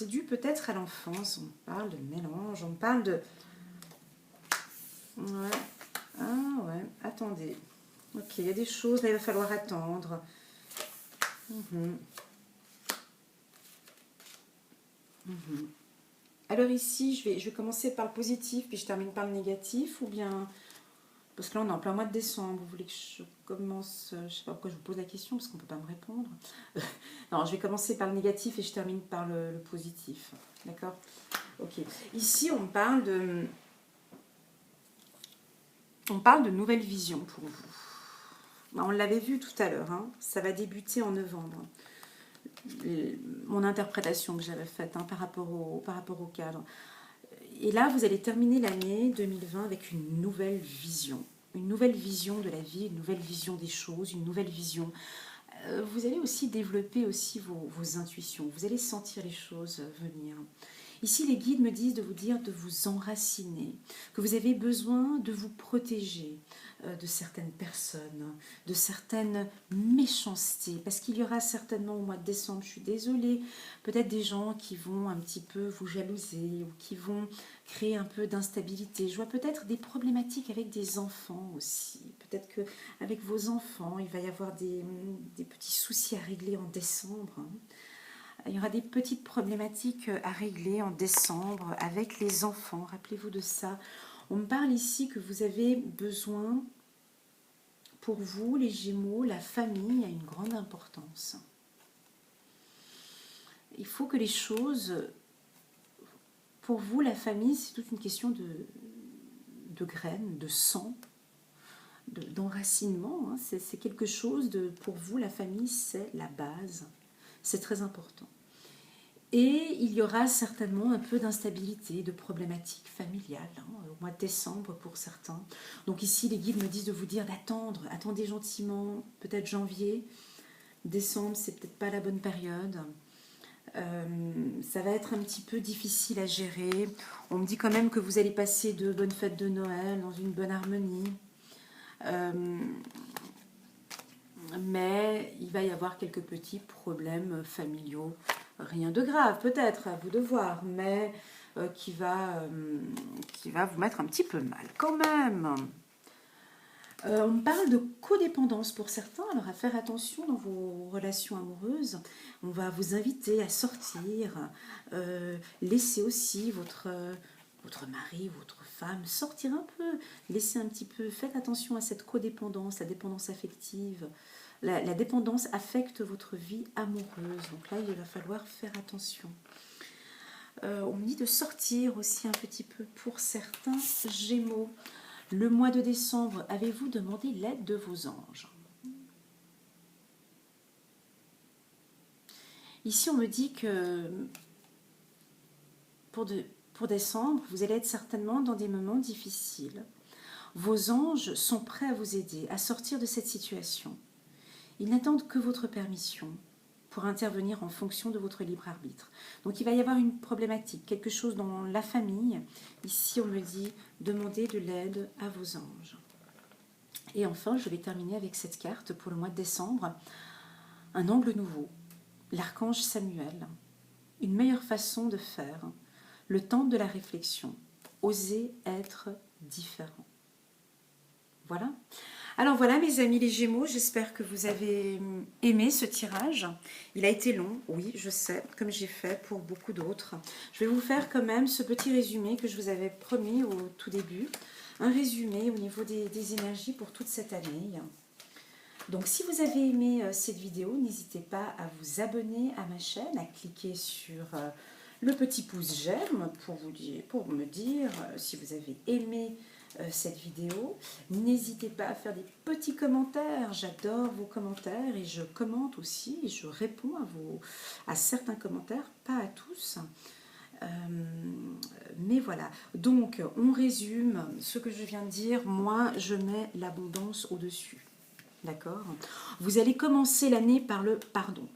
c'est dû peut-être à l'enfance. On parle de mélange, on parle de... Ouais. Ah ouais, attendez. Ok, il y a des choses, là il va falloir attendre. Alors ici, je vais commencer par le positif, puis je termine par le négatif, ou bien... Parce que là, on est en plein mois de décembre. Vous voulez que je commence... Je ne sais pas pourquoi je vous pose la question, parce qu'on ne peut pas me répondre. Non, je vais commencer par le négatif et je termine par le positif. D'accord? Ok. Ici, on parle de nouvelles visions pour vous. On l'avait vu tout à l'heure. Hein, ça va débuter en novembre. Mon interprétation que j'avais faite par rapport au cadre. Et là, vous allez terminer l'année 2020 avec une nouvelle vision. Une nouvelle vision de la vie, une nouvelle vision des choses, une nouvelle vision. Vous allez aussi développer aussi vos intuitions. Vous allez sentir les choses venir. Ici, les guides me disent de vous dire de vous enraciner, que vous avez besoin de vous protéger de certaines personnes, de certaines méchancetés, parce qu'il y aura certainement au mois de décembre, je suis désolée, peut-être des gens qui vont un petit peu vous jalouser ou qui vont créer un peu d'instabilité. Je vois peut-être des problématiques avec des enfants aussi. Peut-être qu'avec vos enfants, il va y avoir des petits soucis à régler en décembre. Il y aura des petites problématiques à régler en décembre avec les enfants. Rappelez-vous de ça. On me parle ici que vous avez besoin, pour vous, les Gémeaux, la famille a une grande importance. Il faut que les choses, pour vous, la famille, c'est toute une question de graines, de sang, d'enracinement. C'est quelque chose pour vous, la famille, c'est la base. C'est très important. Et il y aura certainement un peu d'instabilité, de problématiques familiales au mois de décembre pour certains. Donc ici, les guides me disent de vous dire d'attendre, attendez gentiment, peut-être janvier, décembre, c'est peut-être pas la bonne période. Ça va être un petit peu difficile à gérer. On me dit quand même que vous allez passer de bonnes fêtes de Noël dans une bonne harmonie. Mais il va y avoir quelques petits problèmes familiaux. Rien de grave, peut-être, à vous de voir, mais qui va vous mettre un petit peu mal quand même. On me parle de codépendance pour certains, alors à faire attention dans vos relations amoureuses. On va vous inviter à sortir, laisser aussi votre mari, votre femme sortir un peu, laissez un petit peu, faites attention à cette codépendance, la dépendance affective. La dépendance affecte votre vie amoureuse, donc là il va falloir faire attention. On me dit de sortir aussi un petit peu pour certains Gémeaux. Le mois de décembre, avez-vous demandé l'aide de vos anges? Ici on me dit que pour décembre, vous allez être certainement dans des moments difficiles. Vos anges sont prêts à vous aider à sortir de cette situation. Ils n'attendent que votre permission pour intervenir en fonction de votre libre arbitre. Donc il va y avoir une problématique, quelque chose dans la famille. Ici on me dit, demandez de l'aide à vos anges. Et enfin, je vais terminer avec cette carte pour le mois de décembre. Un angle nouveau, l'archange Samuel, une meilleure façon de faire, le temps de la réflexion, oser être différent. Voilà. Alors voilà mes amis les Gémeaux, j'espère que vous avez aimé ce tirage. Il a été long, oui, je sais, comme j'ai fait pour beaucoup d'autres. Je vais vous faire quand même ce petit résumé que je vous avais promis au tout début. Un résumé au niveau des énergies pour toute cette année. Donc si vous avez aimé cette vidéo, n'hésitez pas à vous abonner à ma chaîne, à cliquer sur le petit pouce j'aime pour me dire si vous avez aimé cette vidéo. N'hésitez pas à faire des petits commentaires, j'adore vos commentaires et je commente aussi et je réponds à certains commentaires, pas à tous. Mais voilà, donc on résume ce que je viens de dire. Moi je mets l'abondance au-dessus, d'accord? Vous allez commencer l'année par le pardon.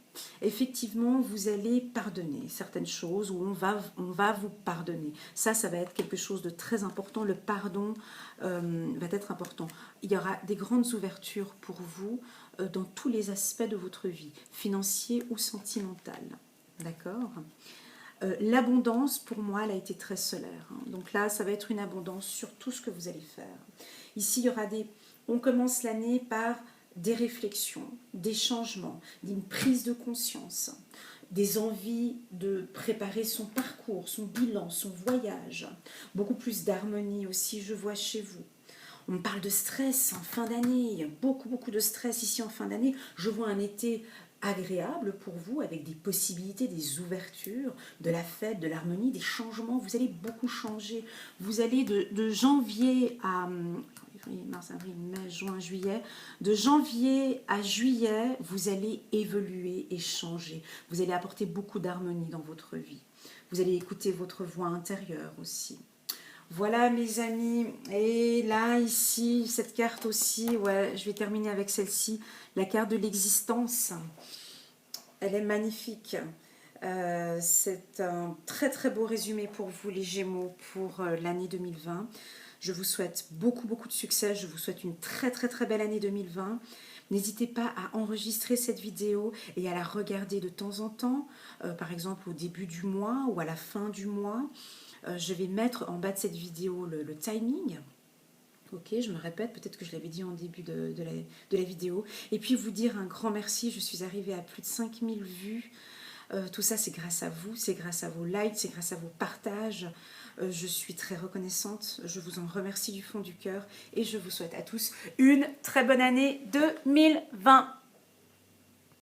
Effectivement, vous allez pardonner certaines choses, ou on va vous pardonner. Ça va être quelque chose de très important. Le pardon va être important. Il y aura des grandes ouvertures pour vous dans tous les aspects de votre vie, financier ou sentimental. D'accord ? L'abondance, pour moi, elle a été très solaire. Hein. Donc là, ça va être une abondance sur tout ce que vous allez faire. Ici, il y aura des... On commence l'année par des réflexions, des changements, une prise de conscience, des envies de préparer son parcours, son bilan, son voyage. Beaucoup plus d'harmonie aussi, je vois chez vous. On me parle de stress en fin d'année, il y a beaucoup de stress ici en fin d'année. Je vois un été agréable pour vous, avec des possibilités, des ouvertures, de la fête, de l'harmonie, des changements. Vous allez beaucoup changer. Vous allez de janvier à mars, avril, mai, juin, juillet. De janvier à juillet, vous allez évoluer et changer. Vous allez apporter beaucoup d'harmonie dans votre vie. Vous allez écouter votre voix intérieure aussi. Voilà mes amis, et là ici, cette carte aussi, ouais, je vais terminer avec celle-ci, la carte de l'existence. Elle est magnifique. C'est un très beau résumé pour vous les Gémeaux pour l'année 2020. Je vous souhaite beaucoup de succès, je vous souhaite une très belle année 2020. N'hésitez pas à enregistrer cette vidéo et à la regarder de temps en temps, par exemple au début du mois ou à la fin du mois. Je vais mettre en bas de cette vidéo le timing. Ok, je me répète, peut-être que je l'avais dit en début de la vidéo. Et puis vous dire un grand merci, je suis arrivée à plus de 5000 vues. Tout ça, c'est grâce à vous, c'est grâce à vos likes, c'est grâce à vos partages. Je suis très reconnaissante, je vous en remercie du fond du cœur et je vous souhaite à tous une très bonne année 2020.